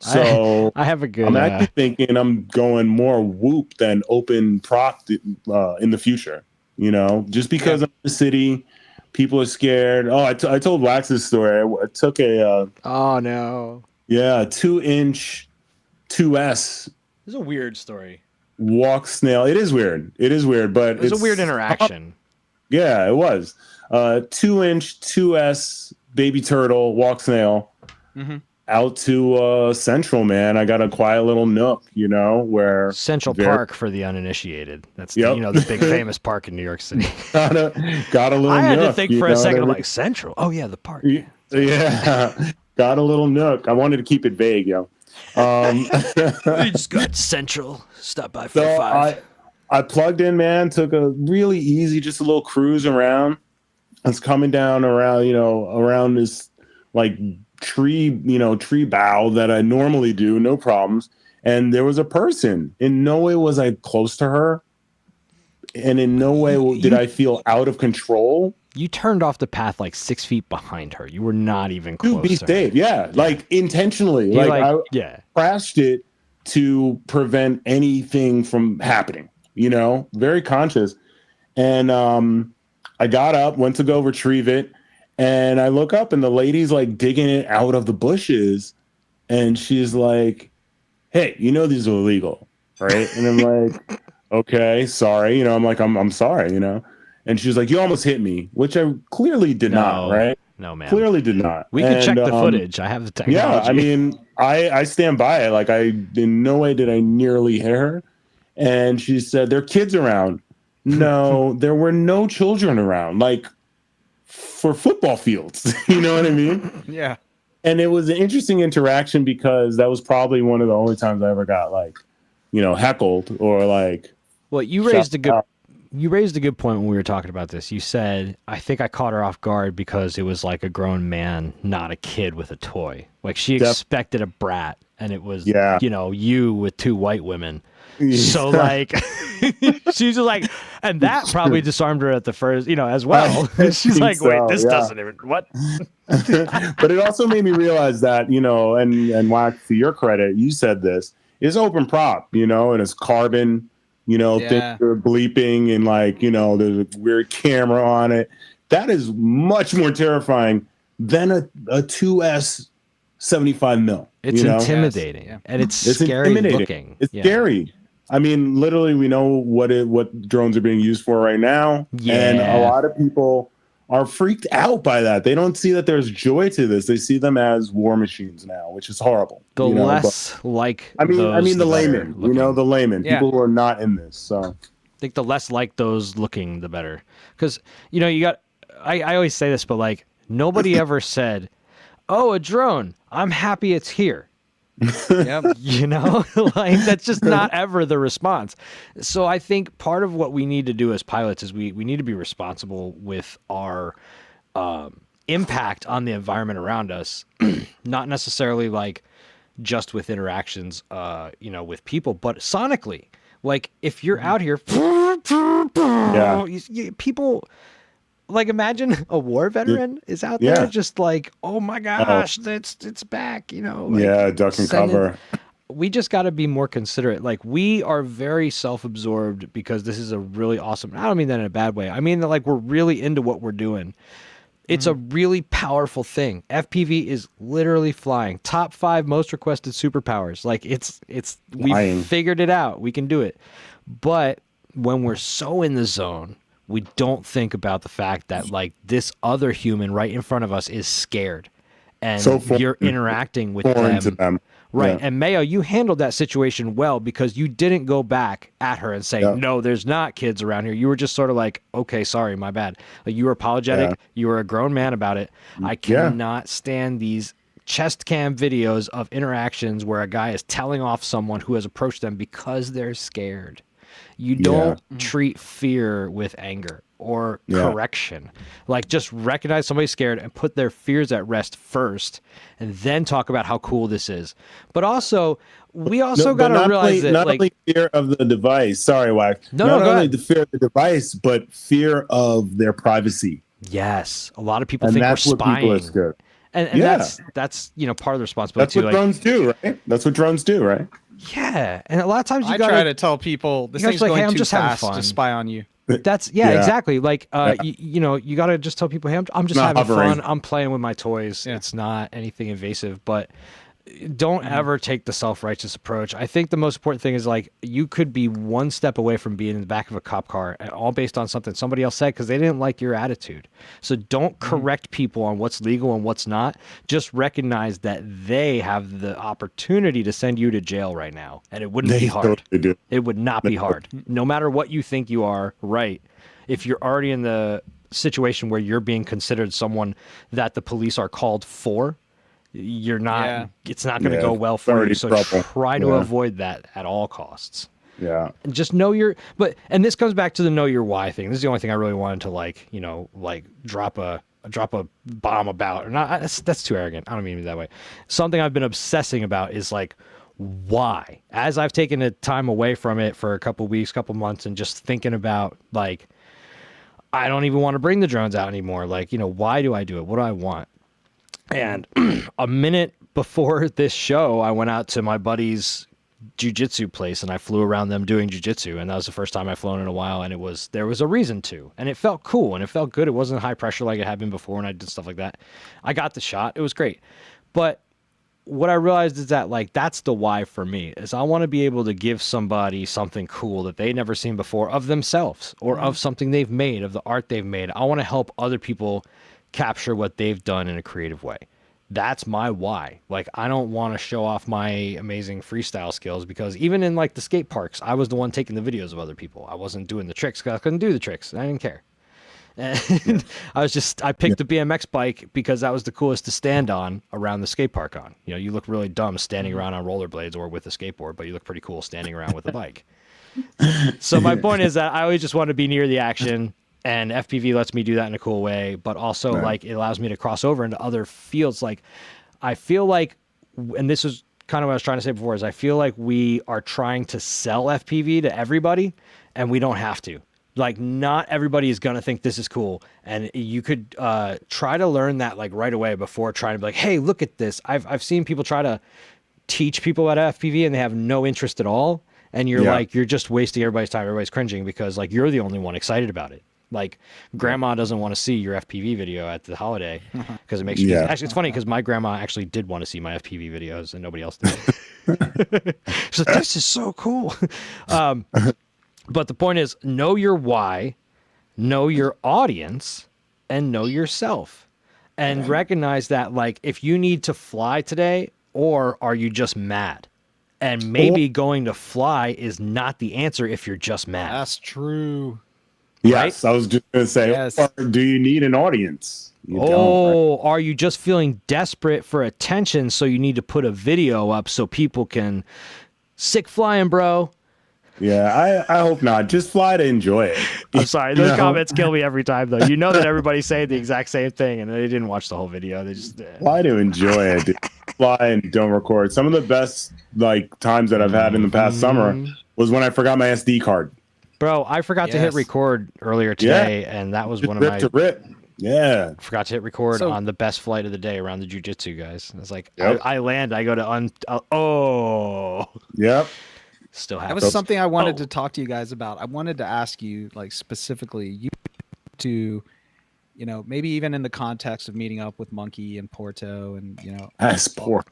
So I have a good. I'm actually thinking I'm going more whoop than open prop in the future. Just because I'm in the city, people are scared. Oh, I told Wax's story. I took a oh no. 2-inch 2S This is a weird story. walk snail. It is weird, but It was it's a weird interaction. Yeah, it was. 2-inch 2S baby turtle walk snail Mhm. out to Central, man. I got a quiet little nook, where Central Park for the uninitiated. That's Yep. the big famous park in New York City. got a little I had nook, to think you for know a second. what I I'm mean? like, Central. Oh yeah, the park. Yeah, got a little nook. I wanted to keep it vague, yo. We just got Central. Stop by for So a five. I plugged in, man, took a really easy, just a little cruise around. I was coming down around this like tree bough that I normally do, no problems. And there was a person. In no way was I close to her. And in no way did I feel out of control. You turned off the path like 6 feet behind her. You were not even close To be to her. safe, yeah, like intentionally. You I yeah. crashed it to prevent anything from happening, very conscious. And I got up, went to go retrieve it, and I look up and the lady's like digging it out of the bushes, and she's like, "Hey, these are illegal, right?" And I'm like, "Okay, sorry." I'm like, I'm sorry, And she's like, "You almost hit me," which I clearly did not, right? No, man. Clearly did not. We can check the And, footage. I have the technology. yeah, I mean, I stand by it. Like, in no way did I nearly hit her. And she said, "There are kids around." No, there were no children around, like for football fields. You know what I mean? Yeah. And it was an interesting interaction because that was probably one of the only times I ever got heckled or like. Well, you raised a good point when we were talking about this. You said, I think I caught her off guard because it was like a grown man, not a kid with a toy. Like she expected a brat, and it was, you with 2 white women. So like, she's just like, and that probably disarmed her at the first, as well. She's like, wait, this doesn't even, what? But it also made me realize that, and Wax, to your credit, you said this, is open prop, and it's carbon. Things are bleeping and like, there's a weird camera on it. That is much more terrifying than a 2S $75 million. It's you know? intimidating, Yes, yeah. and it's It's scary intimidating. looking. It's Yeah. scary. I mean, literally, we know what drones are being used for right now, and a Yeah. lot of people are freaked out by that. They don't see that there's joy to this. They see them as war machines now, which is horrible. The you know? less like I mean, those, the better layman. You know, looking. the layman. Yeah. People who are not in this. So I think the less like those looking, the better. Because, you know, you got, I always say this, but like, nobody ever said, oh, a drone, I'm happy it's here. Yep. You know, like that's just not ever the response. So I think part of what we need to do as pilots is we need to be responsible with our impact on the environment around us, not necessarily like just with interactions, you know, with people, but sonically. Like if you're out here, people. Like imagine a war veteran is out there Yeah. just like, oh my gosh, it's back, you know. Like, yeah, duck and cover. We just got to be more considerate. Like we are very self-absorbed because this is a really awesome. I don't mean that in a bad way. I mean that like we're really into what we're doing. It's a really powerful thing. FPV is literally flying. Top 5 most requested superpowers. Like we figured it out. We can do it. But when we're so in the zone, we don't think about the fact that like this other human right in front of us is scared, and So you're interacting with to them. them. Right. Yeah. And Mayo, you handled that situation well because you didn't go back at her and say, no, there's not kids around here. You were just sort of like, okay, sorry, my bad. Like you were apologetic. Yeah. You were a grown man about it. I cannot stand these chest cam videos of interactions where a guy is telling off someone who has approached them because they're scared. You don't treat fear with anger or correction. Like just recognize somebody's scared and put their fears at rest first and then talk about how cool this is. But also, we also got to realize that not like only fear of the device. Sorry, Wax. No, not go only ahead. the fear of the device, but fear of their privacy. yes, a lot of people And think we're that's what spying. people are scared. And that's you know part of the responsibility That's what too. drones do, right? That's what drones do, right? Yeah, and a lot of times I try to tell people this you gotta thing's be like, going hey, I'm too just having fast fun. to spy on you. That's exactly. Like you know, you got to just tell people, hey, I'm just Not having hovering. fun. I'm playing with my toys. Yeah. It's not anything invasive, but don't ever take the self-righteous approach. I think the most important thing is like you could be one step away from being in the back of a cop car, all based on something somebody else said because they didn't like your attitude. So don't correct people on what's legal and what's not. Just recognize that they have the opportunity to send you to jail right now, and it wouldn't be hard. Totally do. It would not be hard. No matter what you think you are, right? If you're already in the situation where you're being considered someone that the police are called for, you're not, it's not going to go well for already you. So trouble. try to avoid that at all costs. Yeah. And just know and this comes back to the know your why thing. This is the only thing I really wanted to like, you know, like drop a bomb about, or not. That's too arrogant. I don't mean it that way. Something I've been obsessing about is like, why? As I've taken the time away from it for a couple weeks, couple months, and just thinking about like, I don't even want to bring the drones out anymore. Like, you know, why do I do it? What do I want? And a minute before this show, I went out to my buddy's jiu-jitsu place and I flew around them doing jiu-jitsu. And that was the first time I've flown in a while. And there was a reason to, and it felt cool and it felt good. It wasn't high pressure like it had been before when I did stuff like that. I got the shot. It was great. But what I realized is that like, that's the why for me is I want to be able to give somebody something cool that they never seen before of themselves or of something they've made, of the art they've made. I want to help other people capture what they've done in a creative way. That's my why. Like, I don't want to show off my amazing freestyle skills because even in like the skate parks, I was the one taking the videos of other people. I wasn't doing the tricks because I couldn't do the tricks. I didn't care. And I picked the BMX bike because that was the coolest to stand on around the skate park on. You know, you look really dumb standing around on rollerblades or with a skateboard, but you look pretty cool standing around with a bike. So my point is that I always just want to be near the action. And FPV lets me do that in a cool way, but also like it allows me to cross over into other fields. Like I feel like, and this is kind of what I was trying to say before, is I feel like we are trying to sell FPV to everybody and we don't have to. Like not everybody is going to think this is cool. And you could try to learn that like right away before trying to be like, hey, look at this. I've seen people try to teach people about FPV and they have no interest at all. And you're like, you're just wasting everybody's time. Everybody's cringing because like you're the only one excited about it. Like, grandma doesn't want to see your FPV video at the holiday because it makes you. Actually, it's funny because my grandma actually did want to see my FPV videos and nobody else did. She's like, "This is so cool." But the point is, know your why, know your audience, and know yourself, and recognize that, like, if you need to fly today, or are you just mad? And maybe going to fly is not the answer if you're just mad. That's true. Yes, I was just going to say, Yes. or do you need an audience? You don't, right? Are you just feeling desperate for attention, so you need to put a video up so people can sick flying, bro? Yeah, I hope not. Just fly to enjoy it. I'm sorry, those comments kill me every time, though. You know that everybody's saying the exact same thing, and they didn't watch the whole video. They just fly to enjoy it. Dude. Fly and don't record. Some of the best like times that I've had in the past summer was when I forgot my SD card. Bro, I forgot to hit record earlier today, and that was one of my. Yeah. Forgot to hit record on the best flight of the day around the jiu-jitsu guys. It's like, I land, I go to Yep. Still happens. That was something I wanted to talk to you guys about. I wanted to ask you, like, specifically, maybe even in the context of meeting up with Monkey and Porto, and That's poor.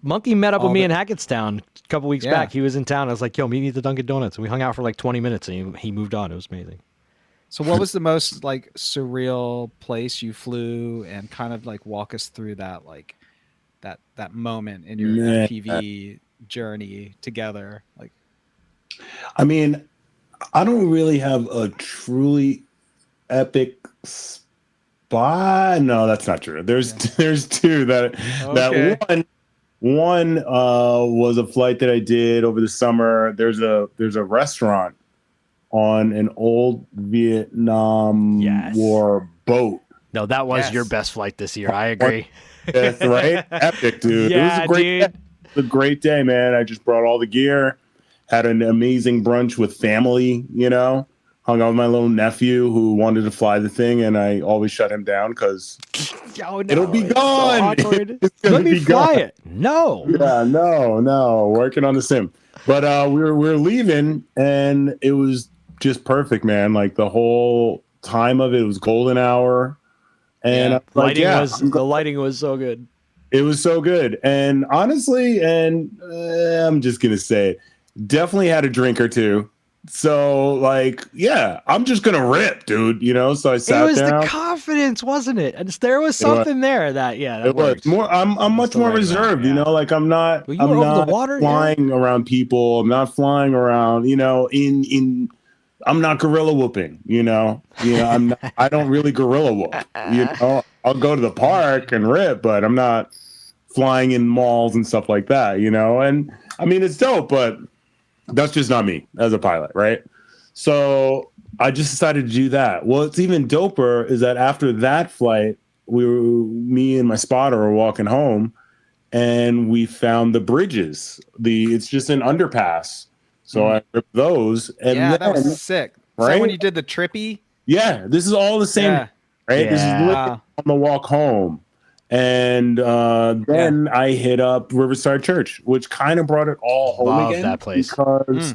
Monkey met up with me in Hackettstown a couple weeks back. He was in town. I was like, "Yo, meet me at the Dunkin' Donuts." And we hung out for like 20 minutes, and he moved on. It was amazing. So, what was the most like surreal place you flew, and kind of like walk us through that, like that moment in your FPV journey together? Like, I mean, I don't really have a truly epic spot. No, that's not true. There's two that one was a flight that I did over the summer. There's a restaurant on an old Vietnam War boat. No, that was your best flight this year. I agree. That's right. Epic, dude. Yeah, it was a great day, man. I just brought all the gear, had an amazing brunch with family, hung out with my little nephew who wanted to fly the thing, and I always shut him down because it'll be gone. So let me fly it. No. Yeah, no. Working on the sim. But we were leaving, and it was just perfect, man. Like the whole time of it was golden hour. And the lighting was so good. It was so good. And honestly, I'm just going to say, definitely had a drink or two. So, like, I'm just going to rip, dude, So I sat down. It was the confidence, wasn't it? And there was something there that it was more. I'm much more reserved, Like I'm not flying around people. I'm not flying around, I'm not gorilla whooping, I don't really gorilla whoop, I'll go to the park and rip, but I'm not flying in malls and stuff like that, and I mean, it's dope, but that's just not me as a pilot. Right. So I just decided to do that. Well, it's even doper is that after that flight, me and my spotter were walking home and we found the bridges. It's just an underpass. So I ripped those. And that was sick. Right? Is that when you did the trippy? Yeah, this is all the same. Yeah. Right. Yeah. This is literally on the walk home. And then I hit up Riverside Church, which kind of brought it all home again. That place. Because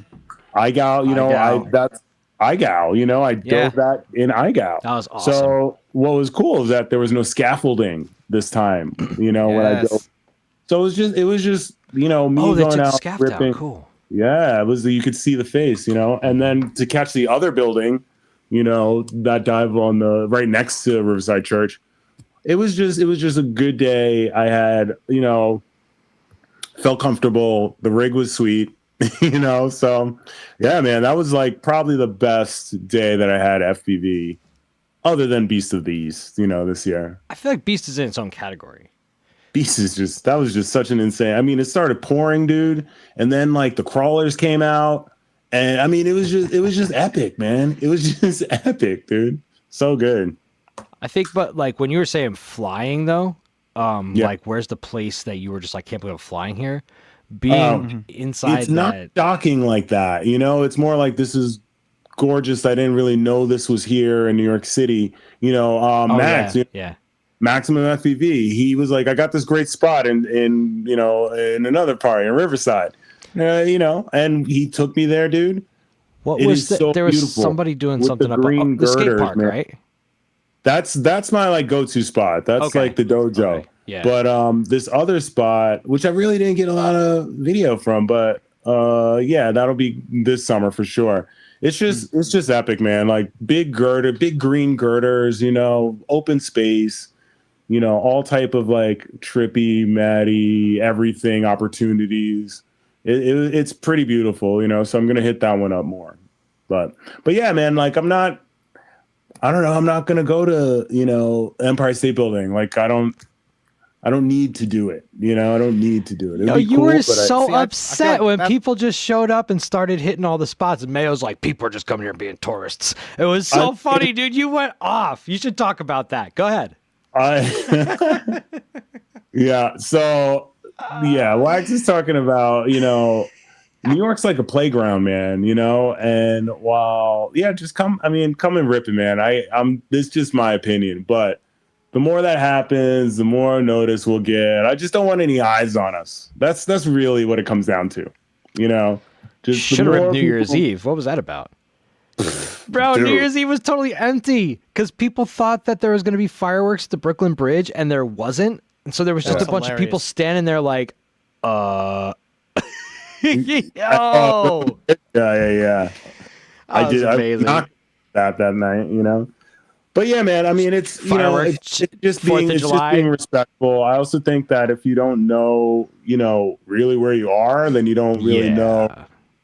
IGAL, that's IGAL, I dove that in IGAL. That was awesome. So what was cool is that there was no scaffolding this time, when I dove. So it was just me going out ripping. Cool. Yeah, it was. You could see the face, and then to catch the other building, that dive on the right next to Riverside Church. It was just a good day. I had, felt comfortable. The rig was sweet, so yeah, man, that was like probably the best day that I had FPV other than Beast of the East, this year. I feel like Beast is in its own category. Beast is that was just such an insane. I mean, it started pouring, dude. And then like the crawlers came out. And I mean, it was just epic, man. It was just epic, dude. So good. I think, but like when you were saying flying though, like where's the place that you were just like, can't believe I'm flying here? Being inside it's not shocking like that, it's more like this is gorgeous. I didn't really know this was here in New York City. Max, Maximum FPV. He was like, I got this great spot in another part in Riverside, and he took me there, dude. What It was is so there was beautiful somebody doing with something the up green the skate girders, park, man. right? That's my like go-to spot. That's Okay. like the dojo. Okay. Yeah. But this other spot, which I really didn't get a lot of video from, but yeah, that'll be this summer for sure. It's just epic, man. Like big green girders, open space, all type of like trippy, matty, everything opportunities. It's pretty beautiful, so I'm gonna hit that one up more. But yeah, man, like I don't know. I'm not gonna go to Empire State Building. Like I don't need to do it. I don't need to do it. It'd be You cool, were but so See, I feel upset like when that- people just showed up and started hitting all the spots. And Mayo's like, people are just coming here and being tourists. It was so funny, dude. You went off. You should talk about that. Go ahead. Yeah. So yeah, Wax is talking about New York's like a playground, man. And while just come and rip it, man. This is just my opinion, but the more that happens, the more notice we'll get. I just don't want any eyes on us. That's really what it comes down to. Just Should have ripped New Year's Eve. What was that about? Bro, Dude. New Year's Eve was totally empty because people thought that there was going to be fireworks at the Brooklyn Bridge and there wasn't. And so there was just That's a bunch of people hilarious. standing there like, yo. Yeah. That was amazing. I knocked that night. But yeah, man. I mean, it's Fireworks, it's just 4th being of it's just July. being respectful. I also think that if you don't know, really where you are, then you don't really know.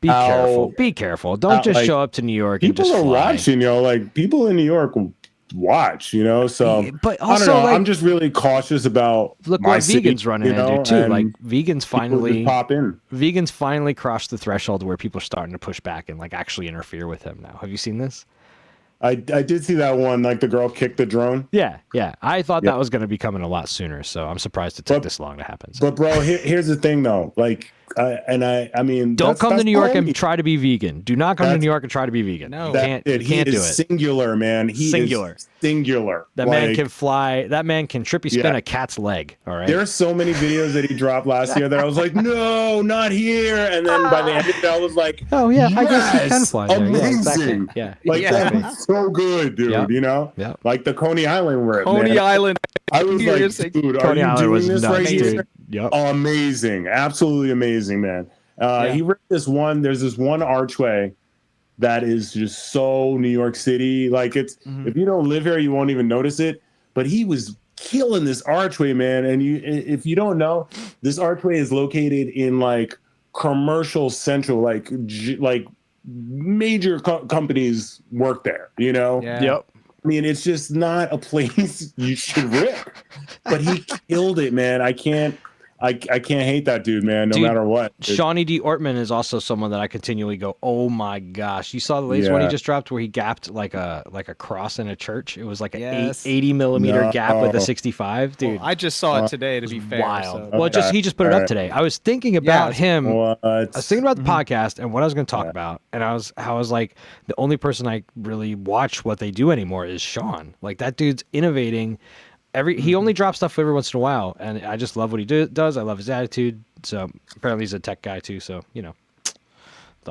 Be how- careful. Be careful. Don't just like, show up to New York and People just are fly. watching, like people in New York watch, so Yeah, but I don't also, know. like, I'm just really cautious about look my what city, vegans running into too. and Like vegans people just finally pop in. crossed the threshold where people are starting to push back and like actually interfere with him now. Have you seen this? I did see that one, like the girl kicked the drone. Yeah. I thought Yeah. that was going to be coming a lot sooner, so I'm surprised it took But- this long to happen. So. But bro, here's the thing though. Like, I mean, Don't come to that's New York fine. and try to be vegan. Do not come to That's- New York and try to be vegan. No. You That's can't. it. You He can't do is it. singular, man. He Singular. is singular. That man Like, can fly. That man can trippy spin Yeah. a cat's leg. All right. There are so many videos that he dropped last year that I was like, no, not here. And then by the end of it, I was like, Oh yeah, I guess you can yes, fly there. Yeah, exactly. amazing. Yeah, like exactly. that was so good, dude. Yep. Yep. Like the Coney Island rip, Coney man. Island. I was Serious. like, dude, are Coney you Island doing was this nuts, right dude. here? Yep. Amazing, absolutely amazing, man. Yeah. He ripped this one. There's this one archway that is just so New York City. Like it's if you don't live here, you won't even notice it. But he was killing this archway, man. And if you don't know, this archway is located in like commercial central, like major companies work there. Yeah. Yep. I mean, it's just not a place you should rip. But he killed it, man. I can't hate that dude, man, no Dude, matter what. Shawnee D. Ortman is also someone that I continually go, oh my gosh. You saw the latest one he Yeah. just dropped where he gapped like a cross in a church. It was like an Yes. 80 millimeter gap with a No. 65. Dude, Well, I just saw it today. To be fair, wild. so- Well, he just put it up Alright. today. I was thinking about him. What? I was thinking about the Mm-hmm. podcast and what I was going to talk about, and I was like, the only person I really watch what they do anymore is Sean. Like that dude's innovating. He Mm-hmm. only drops stuff every once in a while, and I just love what he does. I love his attitude. So apparently he's a tech guy too. So the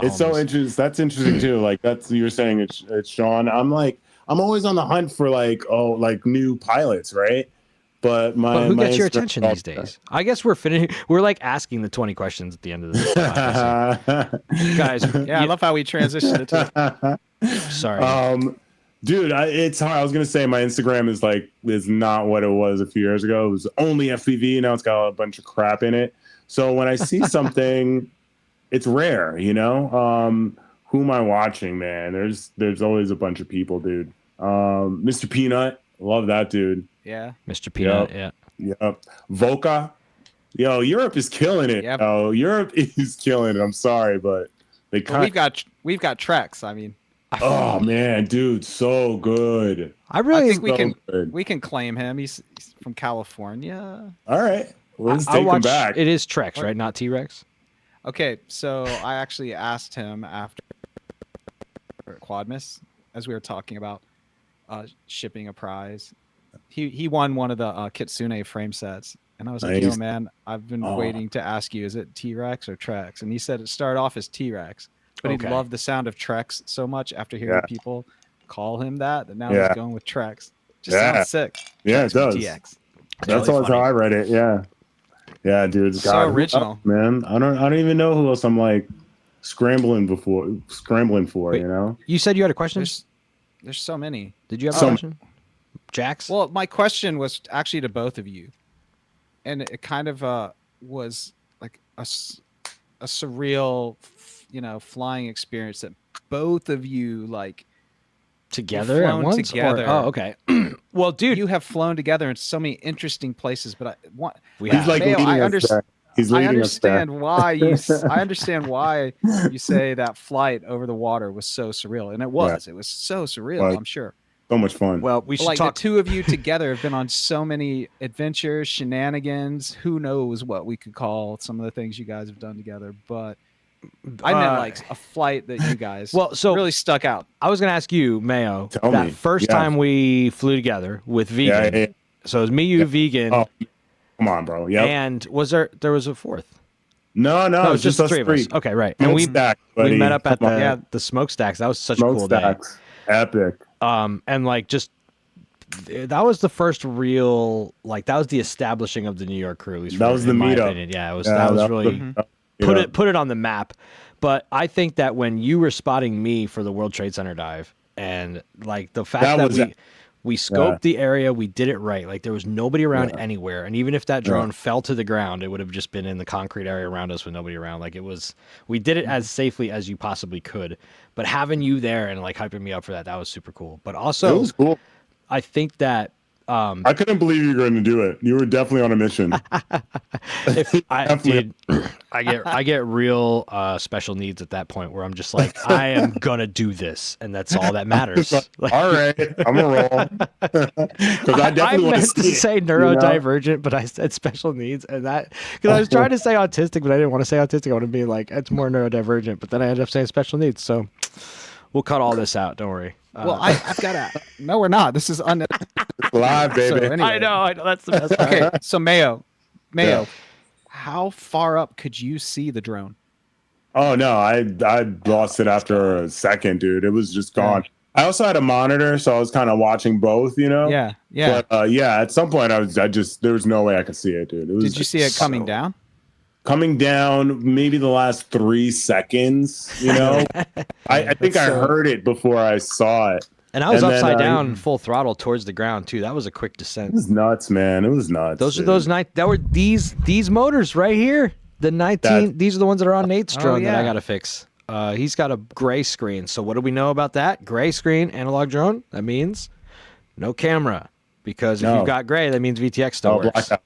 It's so homies. interesting. That's interesting too. Like you're saying it's Sean. I'm always on the hunt for like new pilots, right? But But who gets your Instagram- attention these days? I guess we're finishing. We're like asking the 20 questions at the end of this podcast. Guys, Yeah, I love how we transitioned to sorry. Dude, it's hard. I was gonna say my Instagram is not what it was a few years ago. It was only FPV. Now it's got a bunch of crap in it. So when I see something, it's rare, Who am I watching, man? There's always a bunch of people, dude. Mr. Peanut, love that dude. yeah. Mr. Peanut, yeah. Yep. Voca. Yo, Europe is killing it. Yep. Oh, Europe is killing it. I'm sorry, but they But kind we've got Trex. I mean, Oh man, dude, so good. I really I think So good. we can claim him. He's from California. All right. Let's I take him watch. back. It is Trex, right? Not T-Rex. Okay, so I actually asked him after Kwadverse, as we were talking about shipping a prize. He won one of the Kitsune frame sets, and I was like, Nice. "Yo, man, I've been Oh. waiting to ask you, is it T-Rex or Trex?" And he said it started off as T-Rex. but Okay. he loved the sound of Trex so much after hearing Yeah. people call him that now Yeah. he's going with Trex. Just Yeah. sounds sick. Yeah, Trex it does. VTX. That's really always how funny. I read it. Yeah. Yeah, dude. So God, who original. else, man. I don't even know who else I'm like scrambling for, Wait. you know? You said you had a question? There's so many. Did you have a Some- question? Jax? Well, my question was actually to both of you, and it kind of was like a surreal, flying experience that both of you like. Together at flown once? together. Oh, okay. Well, dude, You have flown together in so many interesting places, but we He's have. like Mayo, leading I us there. He's leading us there. understand why I understand why you say that flight over the water was so surreal, and it was. It was so surreal. Well, I'm sure. So much fun. Well, we But should like talk. the two of you together have been on so many adventures, shenanigans. Who knows what we could call some of the things you guys have done together? But I meant like a flight that you guys Well, so really stuck out. I was going to ask you, Mayo, Tell that me. first Yeah. time we flew together with Vegan. Yeah. So it was me, you, Vegan, Oh, come on, bro. Yep. and there was a fourth? No, No, it was just the us three of us. Okay, right. And we Smokestacks, met up at Come on. the smokestacks. That was such a cool day. Smokestacks. Epic. And like just that was the first real that was the establishing of the New York crew. At least That for- was the in my meetup. opinion. Yeah, it was. Yeah, that was that really the- put it on the map. But I think that when you were spotting me for the World Trade Center dive, and like the fact that we scoped the area, we did it right. Like there was nobody around anywhere, and even if that drone fell to the ground, it would have just been in the concrete area around us with nobody around. Like it was, we did it as safely as you possibly could. But having you there and like hyping me up for that was super cool. But also, It was cool. I think that I couldn't believe you were going to do it. You were definitely on a mission. I get real special needs at that point where I'm just like, I am gonna do this, and that's all that matters. Like, All right, I'm a roll. Because I I definitely want meant to see say it, neurodivergent, but I said special needs, and that because I was trying to say autistic, but I didn't want to say autistic. I want to be like it's more neurodivergent, but then I ended up saying special needs. So we'll cut all this out. Don't worry. Well, I've got to. No, we're not. This is Live, baby. So anyway. I know. That's the best part. Okay, so Mayo, Yeah. how far up could you see the drone? Oh no, I lost it after a second, dude. It was just gone. I also had a monitor, so I was kind of watching both, you know. Yeah. But at some point, there was no way I could see it, dude. It was Did you see it coming down? coming down? Maybe the last 3 seconds, you know. I think I heard it before I saw it. And I was And then, upside down, full throttle towards the ground too. That was a quick It descent. was nuts, man. It was nuts. Those are dude. those that were these motors right here. The 19. These are the ones that are on Nate's drone that I gotta fix. He's got a gray screen. So what do we know about that? Gray screen, analog drone. That means no camera. Because if No. you've got gray, that means VTX still works. blackout.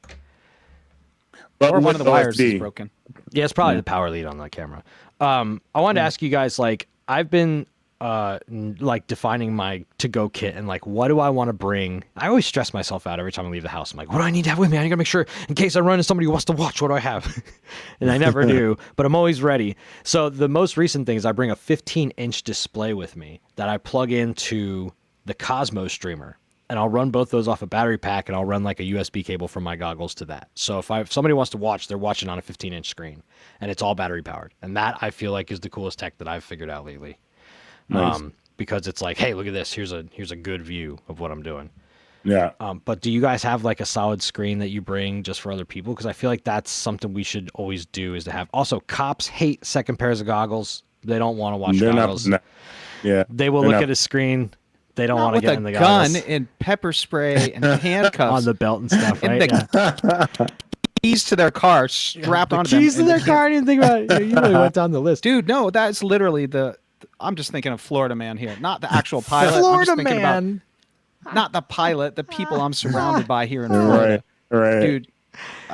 But Or one with of the wires OSD. is broken. Yeah, it's probably the power lead on that camera. I wanted to ask you guys, like, I've been like defining my to-go kit and like what do I want to bring. I always stress myself out every time I leave the house. I'm like, what do I need to have with me? I gotta make sure in case I run into somebody who wants to watch, what do I have? And I never do, but I'm always ready. So the most recent thing is I bring a 15-inch display with me that I plug into the Cosmo streamer. And I'll run both those off a battery pack, and I'll run like a USB cable from my goggles to that. So if somebody wants to watch, they're watching on a 15-inch screen, and it's all battery powered. And that I feel like is the coolest tech that I've figured out lately. Nice. Because it's like, hey, look at this. Here's a good view of what I'm doing. Yeah. But do you guys have like a solid screen that you bring just for other people? Because I feel like that's something we should always do is to have. Also, cops hate second pairs of goggles. They don't want to watch goggles. Yeah. They will look at a screen. They don't want to get in the gun goggles. and pepper spray and handcuffs On the belt and stuff, and right? the keys to their car strapped onto them. Keys to and their they car. I didn't think about it. You really went down the list. Dude, no, that's literally I'm just thinking of Florida Man here, not the actual pilot. I'm just Florida thinking man. about not the pilot, the people I'm surrounded by here in Florida. Right. Dude,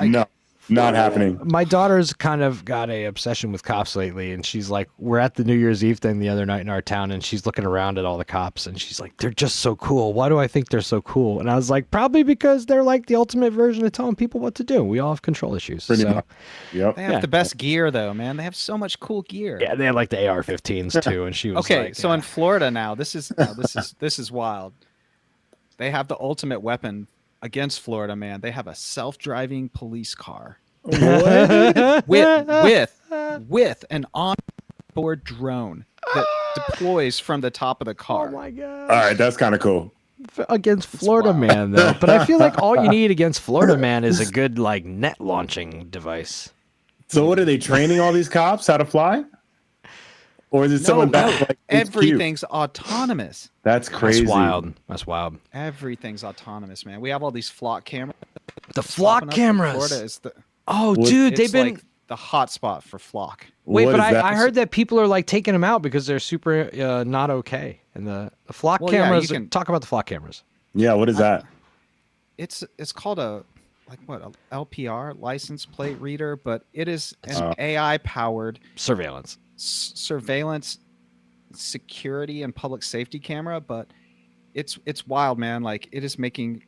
No, not happening. My daughter's kind of got a obsession with cops lately, and she's like, we're at the New Year's Eve thing the other night in our town, and she's looking around at all the cops, and she's like, they're just so cool. Why do I think they're so cool? And I was like, probably because they're like the ultimate version of telling people what to do. We all have control issues. Pretty So, much. Yep. they have the best gear though, man. They have so much cool gear. yeah, they had like the AR-15s too, and she was Okay, like, so in Florida now, this is wild. They have the ultimate weapon against Florida Man. They have a self-driving police car What? with an on board drone that deploys from the top of the car. Oh my god! All right, that's kind of cool. Against Florida wild. Man though, but I feel like all you need against Florida Man is a good like net launching device. So what are they training all these cops how to fly? Or is it someone back like HQ? Everything's autonomous. That's crazy. That's wild. That's wild. Everything's autonomous, man. We have all these flock cameras. The flock popping up. cameras. Florida is the Oh, What- dude, they've it's been. like the hot spot for flock. Wait, What but is that? I heard that people are like taking them out because they're super not okay. And the flock Well, yeah, you cameras. can- Talk about the flock cameras. Yeah, what is that? It's called a LPR, license plate reader, but it is an AI powered Surveillance. surveillance, security, and public safety camera. But it's wild, man. Like it is making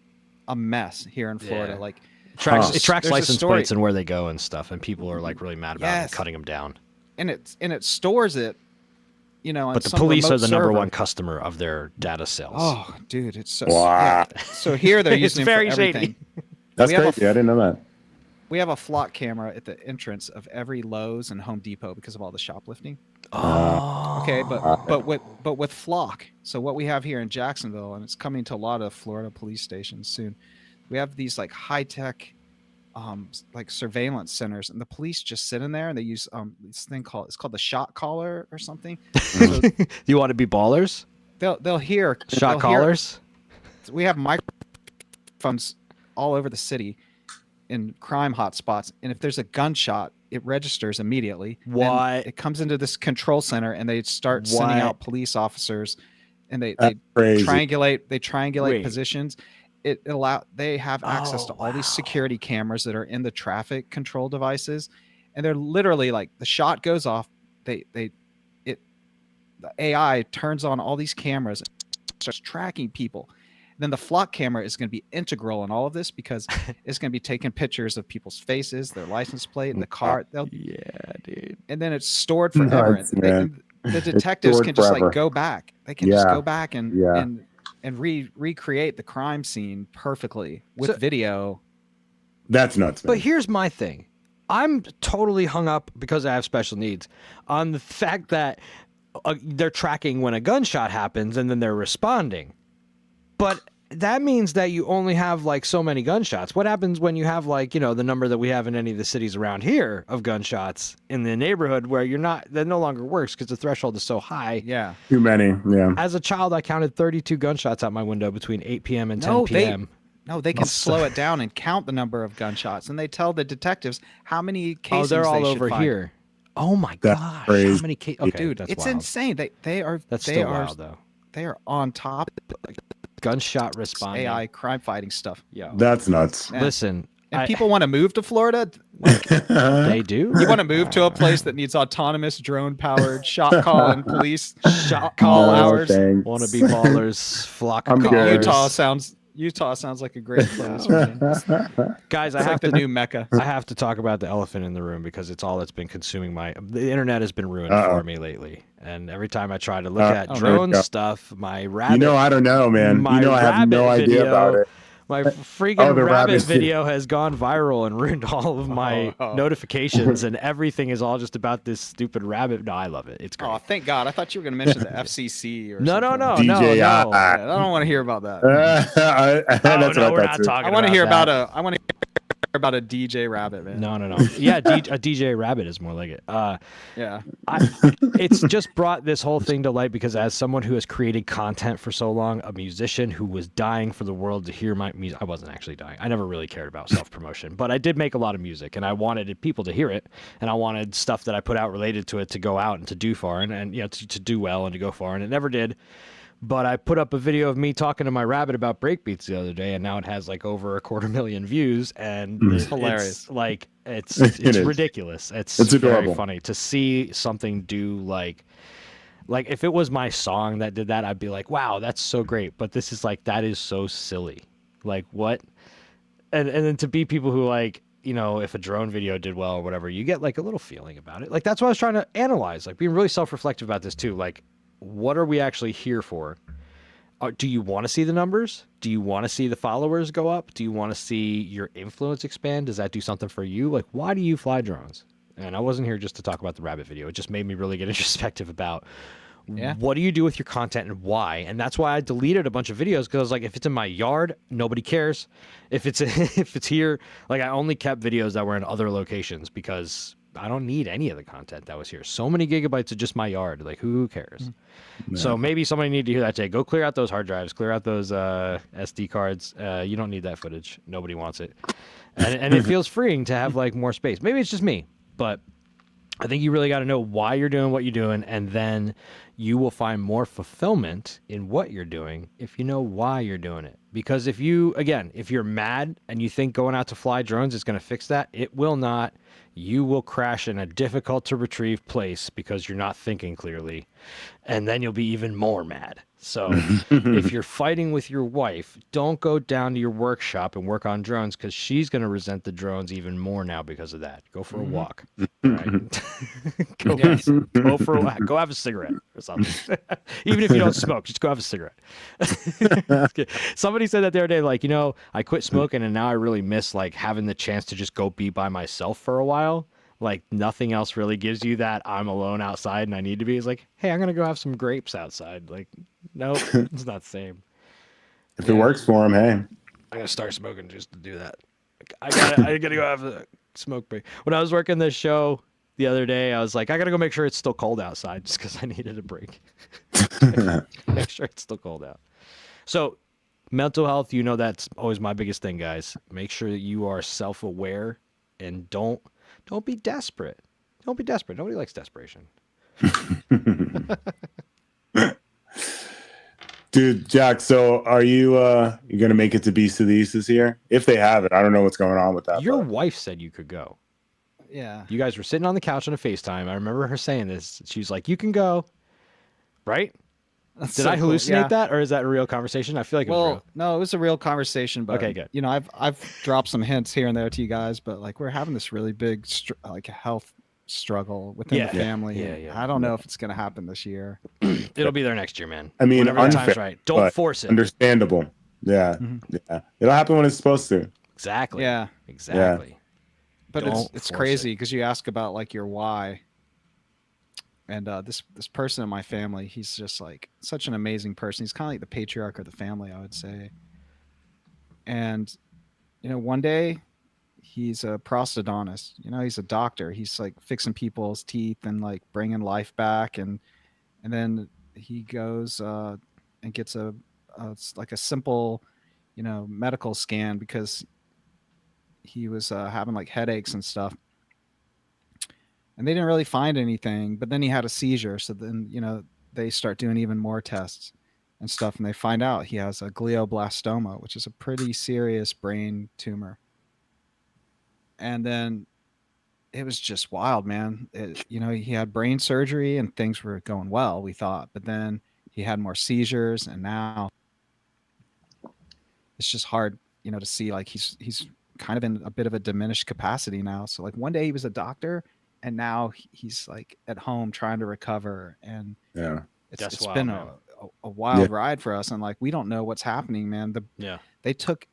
a mess here in Florida. Yeah. Like It tracks Huh. it tracks There's a license story- plates and where they go and stuff, and people are like really mad about it and Yes. cutting them down. and it stores it, on But the some police are remote the number server. one customer of their data sales. Oh, dude, it's so Wow. yeah. So here they're It's using it very for shady. everything. That's we have a crazy. I didn't know that. We have a flock camera at the entrance of every Lowe's and Home Depot because of all the shoplifting. Oh. Okay, but with flock. So what we have here in Jacksonville, and it's coming to a lot of Florida police stations soon. We have these like high tech, like surveillance centers, and the police just sit in there and they use this thing called the shot collar or something. So You want to be ballers? they'll hear Shot they'll hear- callers? We have microphones all over the city in crime hotspots, and if there's a gunshot, it registers immediately. Then What? it comes into this control center, and they start sending What? out police officers, and they That's crazy. triangulate Wait. positions. They have access to all these security cameras that are in the traffic control devices, and they're literally like the shot goes off, the AI turns on all these cameras and starts tracking people. Then the flock camera is going to be integral in all of this because it's going to be taking pictures of people's faces, their license plate, and the car. Yeah, dude. And then it's stored forever. Nuts, And they man. can- the detectives stored can just forever. like go back. They can just Yeah. go back and Yeah. recreate the crime scene perfectly with So- video. That's nuts, man. But here's my thing. I'm totally hung up because I have special needs on the fact that they're tracking when a gunshot happens and then they're responding. But that means that you only have like so many gunshots. What happens when you have like, the number that we have in any of the cities around here of gunshots in the neighborhood where that no longer works because the threshold is so high. Yeah. Too many. Yeah. As a child, I counted 32 gunshots out my window between 8 p.m. and 10 No, p.m. they can slow it down and count the number of gunshots, and they tell the detectives how many cases they're all they should over find. here. Oh my That's gosh. crazy. How many cases? Okay, Dude, that's it's wild. insane. They are That's they still are wild though. they are on top of Gunshot responding. AI crime fighting stuff. Yo. That's nuts. Yeah. Listen, And people want to move to Florida. they do. You want to move to a place that needs autonomous drone powered shot call and police Shot call No, hours. thanks. Want to be ballers, flock I'm of good. callers. Utah sounds like a great place. man. It's Guys, I like have the to new Mecca. I have to talk about the elephant in the room because it's all that's been consuming the internet has been ruined Uh-oh. for me lately. And every time I try to look at oh, no. drone Yeah. stuff, my rabbit You know, I don't know, man. my You know, I have no rabbit idea video- about it. my freaking Oh, the rabbit rabbit video has gone viral and ruined all of my Oh. notifications and everything is all just about this stupid rabbit. No, I love it. It's great. Oh, thank God. I thought you were going to mention the FCC or No, something. no, DJI. no. Yeah, I don't want to hear about that. That's Oh, what no, I we're thought not too. talking I want to about hear that. about a DJ rabbit, man. No. Yeah, a DJ Rabbit is more like it. Yeah. It's just brought this whole thing to light because as someone who has created content for so long, a musician who was dying for the world to hear my music. I wasn't actually dying. I never really cared about self-promotion, but I did make a lot of music and I wanted people to hear it. And I wanted stuff that I put out related to it to go out and to do far and to do well and to go far. And it never did. But I put up a video of me talking to my rabbit about breakbeats the other day, and now it has like over 250,000 views, and It's hilarious. Like it's It is. ridiculous. It's adorable. very funny to see something do like if it was my song that did that, I'd be like, wow, that's so great. But this is like that is so silly. Like what? And then to be people who like if a drone video did well or whatever, you get like a little feeling about it. Like that's what I was trying to analyze. Like being really self-reflective about this too. Like what are we actually here for? Do you want to see the numbers? Do you want to see the followers go up? Do you want to see your influence expand? Does that do something for you? Like, why do you fly drones? and I wasn't here just to talk about the rabbit video. It just made me really get introspective about Yeah. what do you do with your content and why. And that's why I deleted a bunch of videos, because I was like, if it's in my yard, nobody cares. If it's if it's here, like I only kept videos that were in other locations because I don't need any of the content that was here. So many gigabytes of just my yard. Like, who cares? So maybe somebody needed to hear that today. Go clear out those hard drives, clear out those SD cards. You don't need that footage. Nobody wants it. And it feels freeing to have like more space. Maybe it's just me, but I think you really got to know why you're doing what you're doing, and then you will find more fulfillment in what you're doing if you know why you're doing it. Because if you're mad and you think going out to fly drones is going to fix that, it will not. You will crash in a difficult to retrieve place because you're not thinking clearly, and then you'll be even more mad. So if you're fighting with your wife, don't go down to your workshop and work on drones, because she's going to resent the drones even more now because of that. Go for a walk. Right? Go for a walk. Go have a cigarette or something. Even if you don't smoke, just go have a cigarette. Somebody said that the other day, like, I quit smoking and now I really miss like having the chance to just go be by myself for a while. Like nothing else really gives you that I'm alone outside and I need to be. It's like, hey, I'm going to go have some grapes outside. Like, nope, it's not the same. If it works for him, hey. I'm going to start smoking just to do that. I gotta go have a smoke break. When I was working this show the other day, I was like, I gotta go make sure it's still cold outside, just because I needed a break. Make sure it's still cold out. So mental health, that's always my biggest thing, guys. Make sure that you are self-aware and don't be desperate. Don't be desperate. Nobody likes desperation. Dude, Jack, so are you gonna make it to Beast of the East this year? If they have it, I don't know what's going on with that. Your wife said you could go. Yeah. You guys were sitting on the couch on a FaceTime. I remember her saying this. She's like, you can go. Right? That's Did so I cool. hallucinate Yeah. that, or is that a real conversation? I feel like it was real. No, it was a real conversation. But Okay, good. I've dropped some hints here and there to you guys, but like we're having this really big health struggle within the family. Yeah. I don't know if it's gonna happen this year. It'll be there next year, man. I mean, whenever the time's unfair, right. Don't but force it. Understandable. Yeah. Yeah. It'll happen when it's supposed to. Exactly. Yeah. Exactly. But Don't it's force crazy because you ask about like your why. And this person in my family, he's just like such an amazing person. He's kind of like the patriarch of the family, I would say. And one day he's a prosthodontist. He's a doctor. He's like fixing people's teeth and like bringing life back. And then he goes and gets it's like a simple, medical scan because he was having like headaches and stuff. And they didn't really find anything, but then he had a seizure. So then, they start doing even more tests and stuff. And they find out he has a glioblastoma, which is a pretty serious brain tumor. And then it was just wild, man. He had brain surgery and things were going well, we thought. But then he had more seizures. And now it's just hard, to see like he's kind of in a bit of a diminished capacity now. So like one day he was a doctor, and now he's like at home trying to recover, and it's wild, been man. a wild ride for us, and like we don't know what's happening, man. They took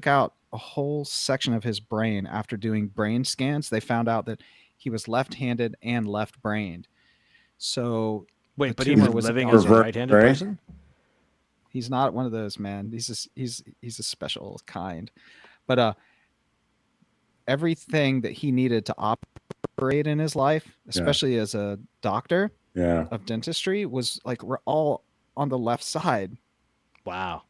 out a whole section of his brain after doing brain scans. They found out that he was left-handed and left-brained. So wait, but he tumor was was living on- as a right-handed right? person? He's not one of those, man. He's a special kind. But everything that he needed to operate in his life, especially as a doctor of dentistry, was like we're all on the left side. Wow.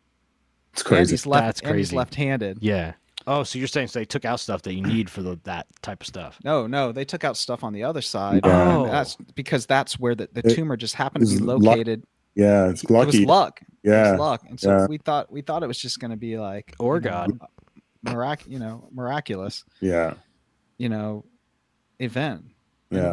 It's And crazy. he's left. That's And he's crazy. left-handed. Yeah. Oh, so you're saying they took out stuff that you need for that type of stuff? No, they took out stuff on the other side. Yeah. And that's because that's where the tumor just happened to be It's luck. located. Yeah, it's It was lucky. luck. It Yeah. was luck. And so Yeah. we thought it was just going to be like Or God. miraculous, Yeah. event. And Yeah.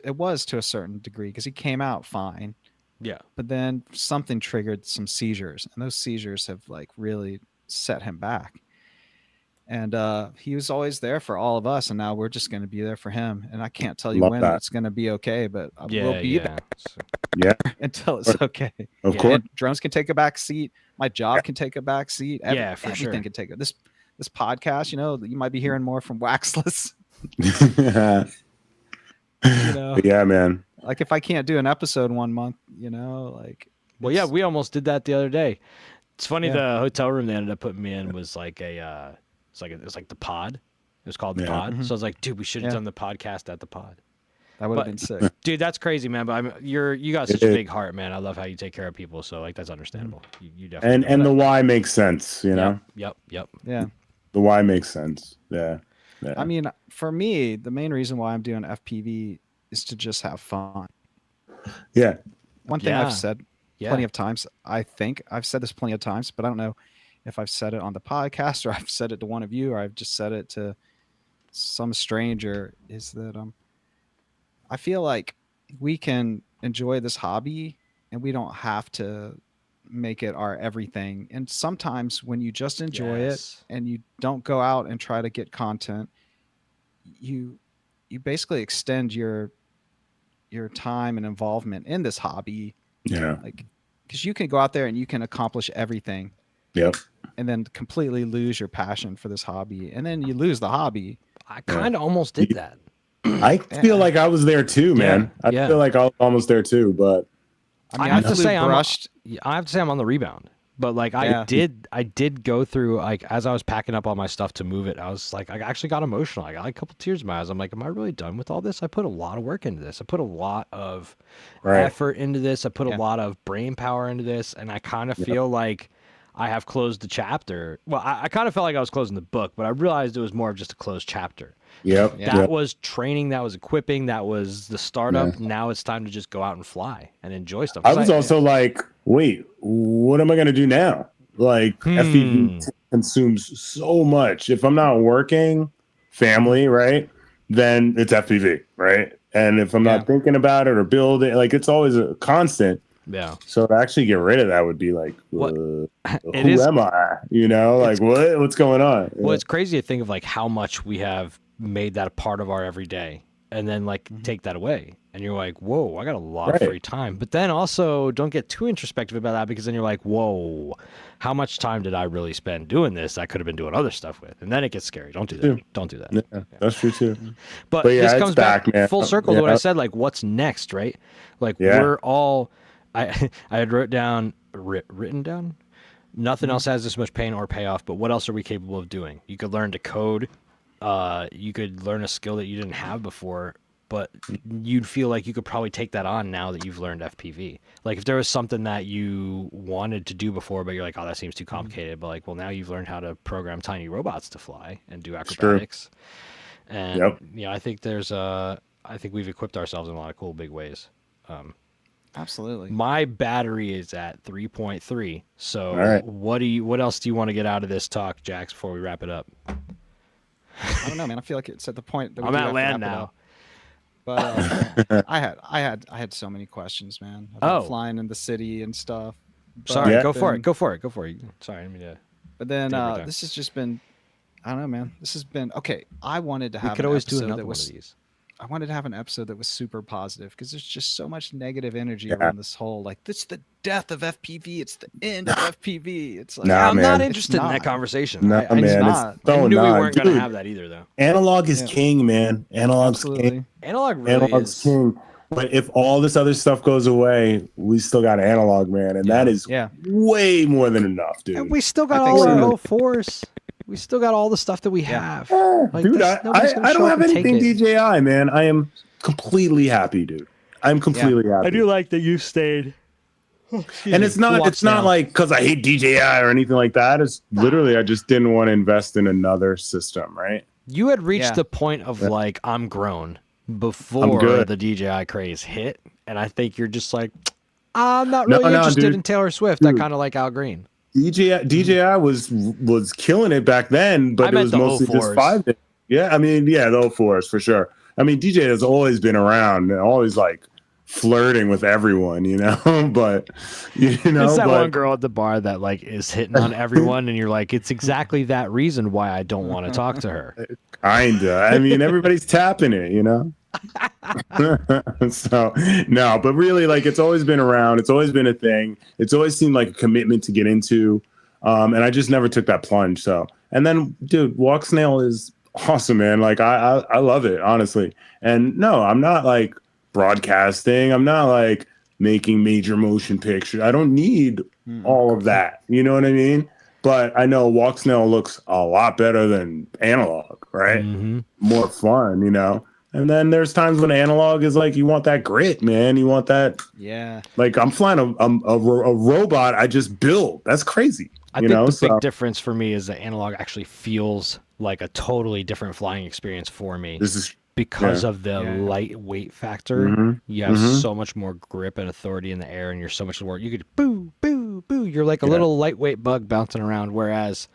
it was to a certain degree because he came out fine. Yeah. But then something triggered some seizures, and those seizures have like really set him back. And he was always there for all of us, and now we're just going to be there for him. And I can't tell you Love when that. it's going to be okay, but Yeah. we'll be there Yeah. until it's okay. Of Yeah, course. and drones can take a back seat. My job can take a back seat. Yeah, for everything sure. can take it. This podcast, you might be hearing more from Waxless. You know, But yeah, man. like if I can't do an episode 1 month, you know, like. Well, yeah, we almost did that the other day. It's funny. Yeah. The hotel room they ended up putting me in was like it's like the pod. It was called the Yeah. pod. So I was like, dude, we should have Yeah. done the podcast at the pod. That would have But- been sick. Dude, that's crazy, man. But you got such a big heart, man. I love how you take care of people. So like, that's understandable. You definitely. And the why makes sense, you know. Yep. Yeah. The why makes sense. Yeah. Yeah. I mean, for me, the main reason why I'm doing FPV is to just have fun. yeah. One thing Yeah. I've said Yeah. plenty of times, I think I've said this plenty of times, but I don't know if I've said it on the podcast or I've said it to one of you or I've just said it to some stranger, is that I feel like we can enjoy this hobby and we don't have to make it our everything. And sometimes when you just enjoy Yes. it and you don't go out and try to get content, you basically extend your time and involvement in this hobby, Yeah. like, because you can go out there and you can accomplish everything Yep. and then completely lose your passion for this hobby, and then you lose the hobby. I kind of almost did that. I feel like I was there too, man. Yeah. I feel like I was almost there too, but I mean, I have to flew say brushed. I have to say I'm on the rebound. But like I did go through, like, as I was packing up all my stuff to move it, I was like, I actually got emotional. I got like a couple tears in my eyes. I'm like, am I really done with all this? I put a lot of work into this. I put a lot of effort into this. I put a lot of brain power into this, and I kind of feel like I have closed the chapter. Well, I kind of felt like I was closing the book, but I realized it was more of just a closed chapter. Yep. That was training, that was equipping, that was the startup. Now it's time to just go out and fly and enjoy stuff. I was also like, wait, what am I going to do now? Like, FPV consumes so much. If I'm not working, family, right, then it's FPV, right? And if I'm not thinking about it or building, like, it's always a constant. Yeah. So to actually get rid of that would be like, What? who am I? You know, like, what's going on? Well, it's crazy to think of like how much we have made that a part of our everyday, and then like take that away, and you're like, whoa, I got a lot of free time. But then also don't get too introspective about that, because then you're like, whoa, how much time did I really spend doing this? I could have been doing other stuff with, and then it gets scary. Don't do that. Don't do that. Yeah, that's true too. But yeah, this it's comes back man. full circle to what I said. Like, what's next, right? Like, we're all. I had written down. Nothing else has this much pain or payoff. But what else are we capable of doing? You could learn to code. You could learn a skill that you didn't have before, but you'd feel like you could probably take that on now that you've learned FPV. Like, if there was something that you wanted to do before, but you're like, oh, that seems too complicated. But like, well, now you've learned how to program tiny robots to fly and do acrobatics. And I think I think we've equipped ourselves in a lot of cool big ways. Absolutely. My battery is at 3.3. So what else do you want to get out of this talk, Jax, before we wrap it up? I don't know, man. I feel like it's at the point that I'm at land now. But I had so many questions, man. I've been flying in the city and stuff. Sorry, go for it. Sorry, I didn't mean to. But then this has just been, I don't know, man. This has been okay. I wanted to have. We could always do another one of these. I wanted to have an episode that was super positive, because there's just so much negative energy around this whole, like, this is the death of FPV. It's the end of FPV. It's like, I'm not interested in that conversation. No, I man, not. it's so I knew we not. weren't going to have that either, though. Analog is king, man. Analog's king. Analog really is king. But if all this other stuff goes away, we still got analog, man, and that is way more than enough, dude. And we still got all our 04s. We still got all the stuff that we have. Like, dude, I don't have anything DJI, man. I am completely happy, dude. I'm completely happy. I do like that you stayed. And it's not like because I hate DJI or anything like that. It's literally I just didn't want to invest in another system, right? You had reached the point of like, I'm grown before the DJI craze hit, and I think you're just like, I'm not really interested in Taylor Swift. I kind of like Al Green. DJI was killing it back then, but it was mostly just 5 days. Yeah, I mean, the 04s for sure. I mean, DJ has always been around and always like flirting with everyone, you know. But it's that one girl at the bar that like is hitting on everyone, and you're like, it's exactly that reason why I don't want to talk to her. Kinda. I mean, everybody's tapping it, you know. So no, but really, like, it's always been around. It's always been a thing. It's always seemed like a commitment to get into, and I just never took that plunge. So, and then, dude, Walk Snail is awesome, man. Like I love it, honestly. And no, I'm not like broadcasting. I'm not like making major motion pictures. I don't need all of that. You know what I mean? But I know Walk Snail looks a lot better than analog, right? More fun, you know. And then there's times when analog is like you want that grit, man. You want that. Yeah. Like I'm flying a robot I just built. That's crazy. I think the big difference for me is that analog actually feels like a totally different flying experience for me. This is because of the lightweight factor. You have so much more grip and authority in the air, and you're so much more. You could boo, boo, boo. You're like a little lightweight bug bouncing around. Whereas,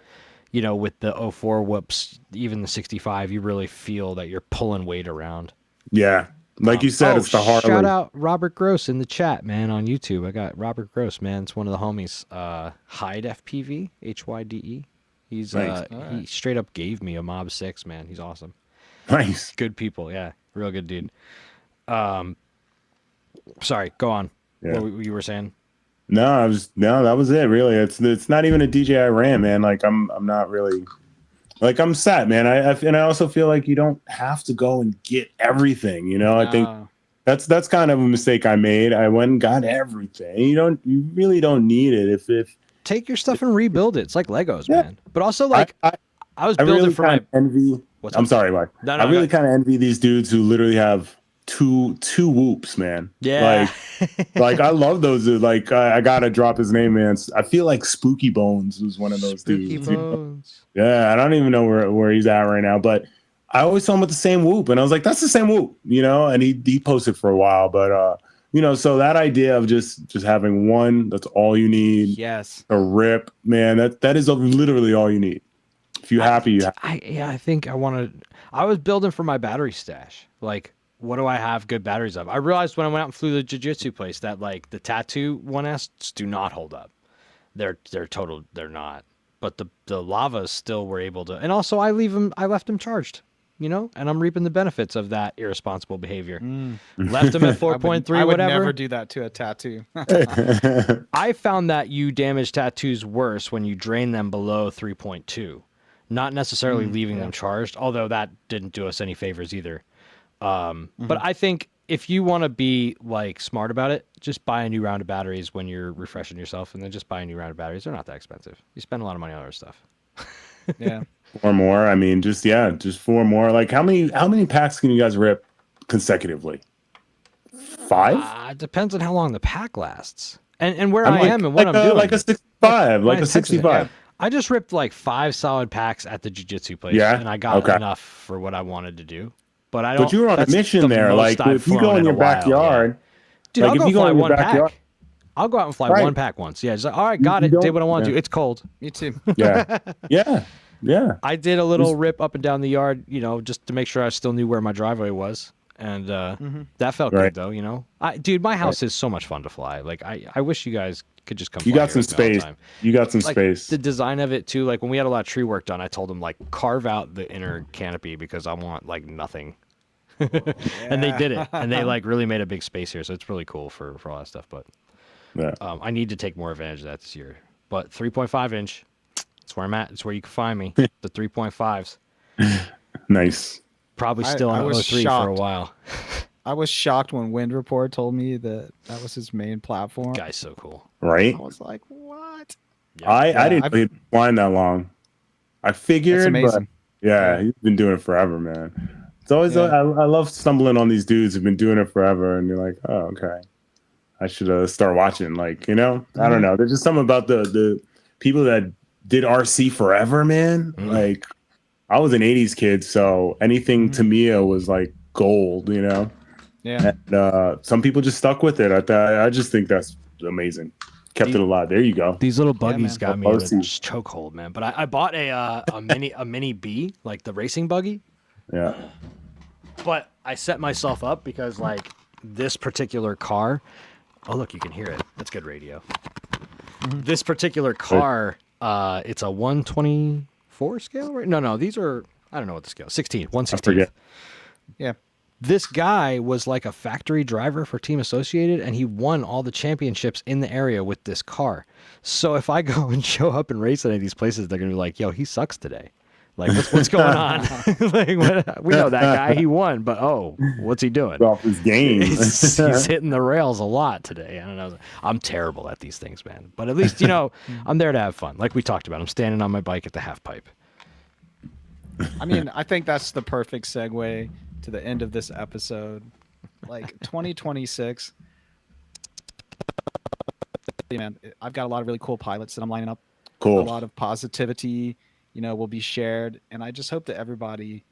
you know, with the 04 whoops, even the 65, you really feel that you're pulling weight around. Yeah. Like you said, it's the hard. Shout out Robert Gross in the chat, man, on YouTube. I got Robert Gross, man. It's one of the homies. Hyde FPV, HYDE. He's he straight up gave me a Mob 6, man. He's awesome. Nice. Good people, yeah. Real good dude. Sorry, go on. Yeah. What you were saying? No, that was it, really. It's not even a DJI Ram, man. Like I'm not really. Like I'm sad, man. And I also feel like you don't have to go and get everything. You know, I think that's kind of a mistake I made. I went and got everything. You really don't need it. If take your stuff and rebuild it. It's like Legos, man. But also, like I was building really for my envy. I'm sorry, Mike. I really kind of envy these dudes who literally have two whoops, man. Yeah. Like I love those dudes. Like I gotta drop his name, man. I feel like Spooky Bones was one of those Spooky dudes. Bones. Yeah, I don't even know where he's at right now, but I always saw him with the same whoop, and I was like, "That's the same whoop," you know. And he posted for a while, but you know, so that idea of just having one, that's all you need. Yes, a rip, man. That is literally all you need. If you're happy, you happy. I think I was building for my battery stash. Like, what do I have good batteries of? I realized when I went out and flew the jiu-jitsu place that like the Tattoo 1S do not hold up. They're not. But the lavas still were able to, and also I left them charged, you know, and I'm reaping the benefits of that irresponsible behavior. Left them at 4.3, I would whatever. never do that to a tattoo. I found that you damage tattoos worse when you drain them below 3.2, not necessarily leaving them charged, although that didn't do us any favors either. But I think if you want to be like smart about it, just buy a new round of batteries when you're refreshing yourself, and then just buy a new round of batteries. They're not that expensive. You spend a lot of money on other stuff. Yeah. 4 more. I mean, just 4 more. Like how many packs can you guys rip consecutively? 5? It depends on how long the pack lasts, and where I am and what I'm doing. Like a 65, like a 65. I just ripped like 5 solid packs at the jiu-jitsu place, and I got enough for what I wanted to do. But I don't. But you were on a mission there. Like if you go in your backyard, dude, like I'll go fly one pack. I'll go out and fly one pack once. Yeah, just like, all right, got it. Did what I want to do. It's cold. Me too. Yeah. I did a little rip up and down the yard, you know, just to make sure I still knew where my driveway was, and that felt good though. You know, dude, my house is so much fun to fly. Like I wish you guys could just come. You got some space. You got some space. The design of it too. Like when we had a lot of tree work done, I told them like carve out the inner canopy because I want like nothing. And they did it, and they like really made a big space here, so it's really cool for all that stuff. But I need to take more advantage of that this year. But 3.5 inch, that's where I'm at. It's where you can find me. The 3.5s. Nice. Probably still on 03 for a while. I was shocked when Wind Report told me that was his main platform. Guy's so cool, right? I was like, what? Yeah. I didn't know he'd been flying that long. I figured, that's amazing. But he's been doing it forever, man. It's always I love stumbling on these dudes who've been doing it forever, and you're like, oh, okay, I should start watching. Like, you know, I don't know. There's just something about the people that did RC forever, man. Like, I was an '80s kid, so anything Tamiya was like gold, you know. Yeah. And, some people just stuck with it. I just think that's amazing. Kept it alive. There you go. These little buggies got me in a chokehold, man. But I bought a mini B, like the racing buggy. Yeah. But I set myself up because like this particular car. Oh look, you can hear it. That's good radio. This particular car, it's a 124 scale, right? No, these are I don't know what the scale. 16, 1/16. Yeah. This guy was like a factory driver for Team Associated, and he won all the championships in the area with this car. So if I go and show up and race at any of these places, they're gonna be like, "Yo, he sucks today." Like, what's going on? Like, we know that guy. He won, but what's he doing? Off his game. He's hitting the rails a lot today. I don't know. I'm terrible at these things, man. But at least, I'm there to have fun. Like we talked about, I'm standing on my bike at the half pipe. I mean, I think that's the perfect segue to the end of this episode. Like 2026. Man, I've got a lot of really cool pilots that I'm lining up. Cool. A lot of positivity, will be shared, and I just hope that everybody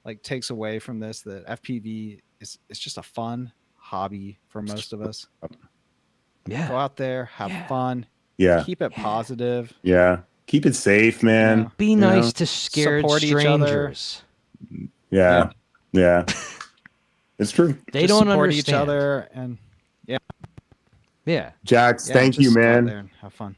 like takes away from this that FPV is just a fun hobby for most of us. Yeah. Go out there, have fun. Yeah. Keep it positive. Yeah. Keep it safe, man. Be nice to scared Support each other. strangers. Yeah. Yeah. It's true. They Just don't support understand. each other, and Yeah. Jax, thank you, just go out man. there and have fun.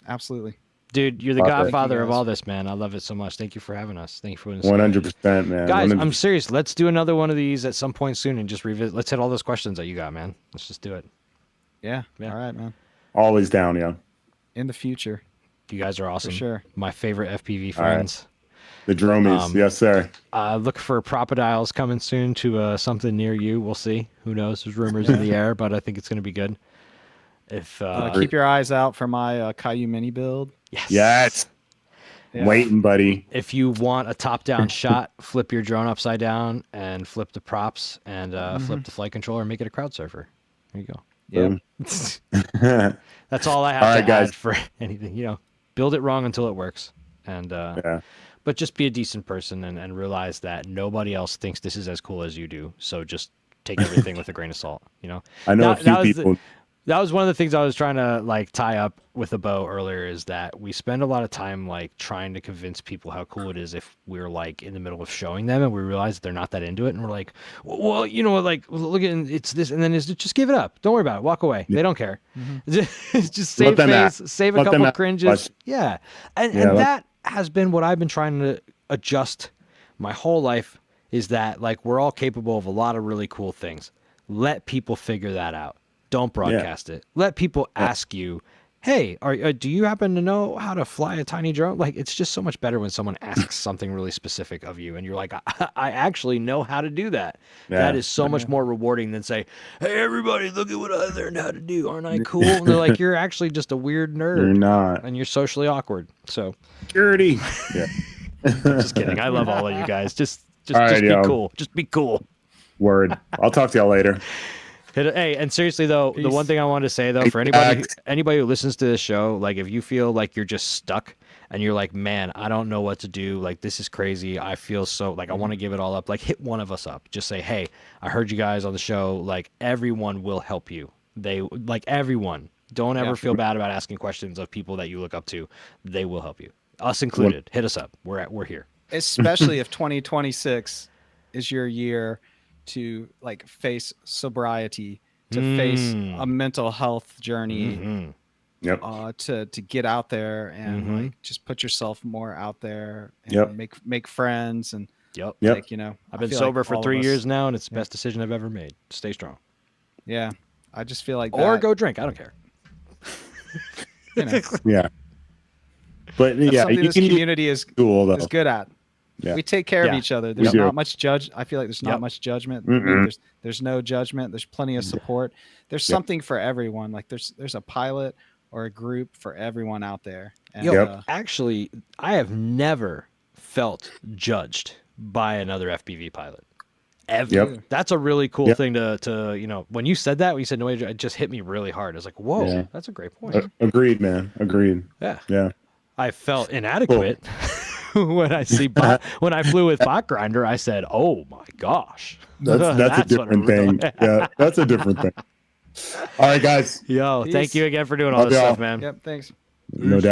Absolutely. Dude, you're the Love it. godfather of Thank you, all guys. this, man. I love it so much. Thank you for having us. Thank you for 100%, man. Guys, 100%. I'm serious. Let's do another one of these at some point soon and just revisit. Let's hit all those questions that you got, man. Let's just do it. Yeah. Yeah. All right, man. Always down, yeah. In the future. You guys are awesome. For sure. My favorite FPV All right. friends. The dromies. Yes, sir. Look for Propodiles coming soon to something near you. We'll see. Who knows? There's rumors in the air, but I think it's going to be good. If Keep your eyes out for my Caillou mini build. Yes. Yeah. Waiting, buddy. if you want a top-down shot, flip your drone upside down and flip the props and flip the flight controller and make it a crowd surfer. There you go. Yeah. That's all I have All to right, guys. add for anything. Build it wrong until it works, and Yeah. but just be a decent person and realize that nobody else thinks this is as cool as you do. So just take everything with a grain of salt. I know That- a that few was the- people. That was one of the things I was trying to tie up with a bow earlier, is that we spend a lot of time trying to convince people how cool it is if we're in the middle of showing them and we realize that they're not that into it, and we're like, well, look at it's this, and then just give it up. Don't worry about it. Walk away. They don't care. Just save them face, act. save a Let them couple act. cringes. Yeah, and that has been what I've been trying to adjust my whole life, is that we're all capable of a lot of really cool things. Let people figure that out. Don't broadcast it. Let people ask you, hey, do you happen to know how to fly a tiny drone? It's just so much better when someone asks something really specific of you and you're like, I actually know how to do that. Yeah. That is so much more rewarding than say, hey, everybody, look at what I learned how to do. Aren't I cool? And they're like, you're actually just a weird nerd. You're not. And you're socially awkward. So Security. Yeah. just kidding. I love all of you guys. Just All right, be yo. cool. Just be cool. Word. I'll talk to y'all later. Hey, and seriously though, the Peace. one thing I wanted to say though, for anybody who listens to this show, if you feel like you're just stuck and you're like, man, I don't know what to do, this is crazy, I feel so I want to give it all up, hit one of us up. Just say, hey, I heard you guys on the show. Everyone will help you. They everyone. Don't ever feel bad about asking questions of people that you look up to. They will help you, us included. Hit us up. We're here. Especially if 2026 is your year to face sobriety, to face a mental health journey, Yep. to get out there and just put yourself more out there and make friends and Yep. Yep. I've been sober for 3 years now, and it's the best decision I've ever made. Stay strong. Yeah, I just feel like Or that, go drink. I don't care. Yeah. But that's yeah, something you this can community is cool though. good at. Yeah. We take care of Yeah. each other. We There's do. not much I feel like there's not much judgment. I mean, there's no judgment. There's plenty of support. There's something for everyone. There's a pilot or a group for everyone out there. And, Actually, I have never felt judged by another FPV pilot. Ever. Yep. That's a really cool thing to when you said that, when you said no, it just hit me really hard. I was like, whoa, Yeah. that's a great point. Agreed, man. Agreed. Yeah. Yeah. I felt inadequate when I when I flew with Bot Grinder. I said, "Oh my gosh, That's a what different thing. Yeah, that's a different thing. All right, guys. Yo, Peace. thank you again for doing all Love this y'all. stuff, man. Yep. Thanks. No doubt.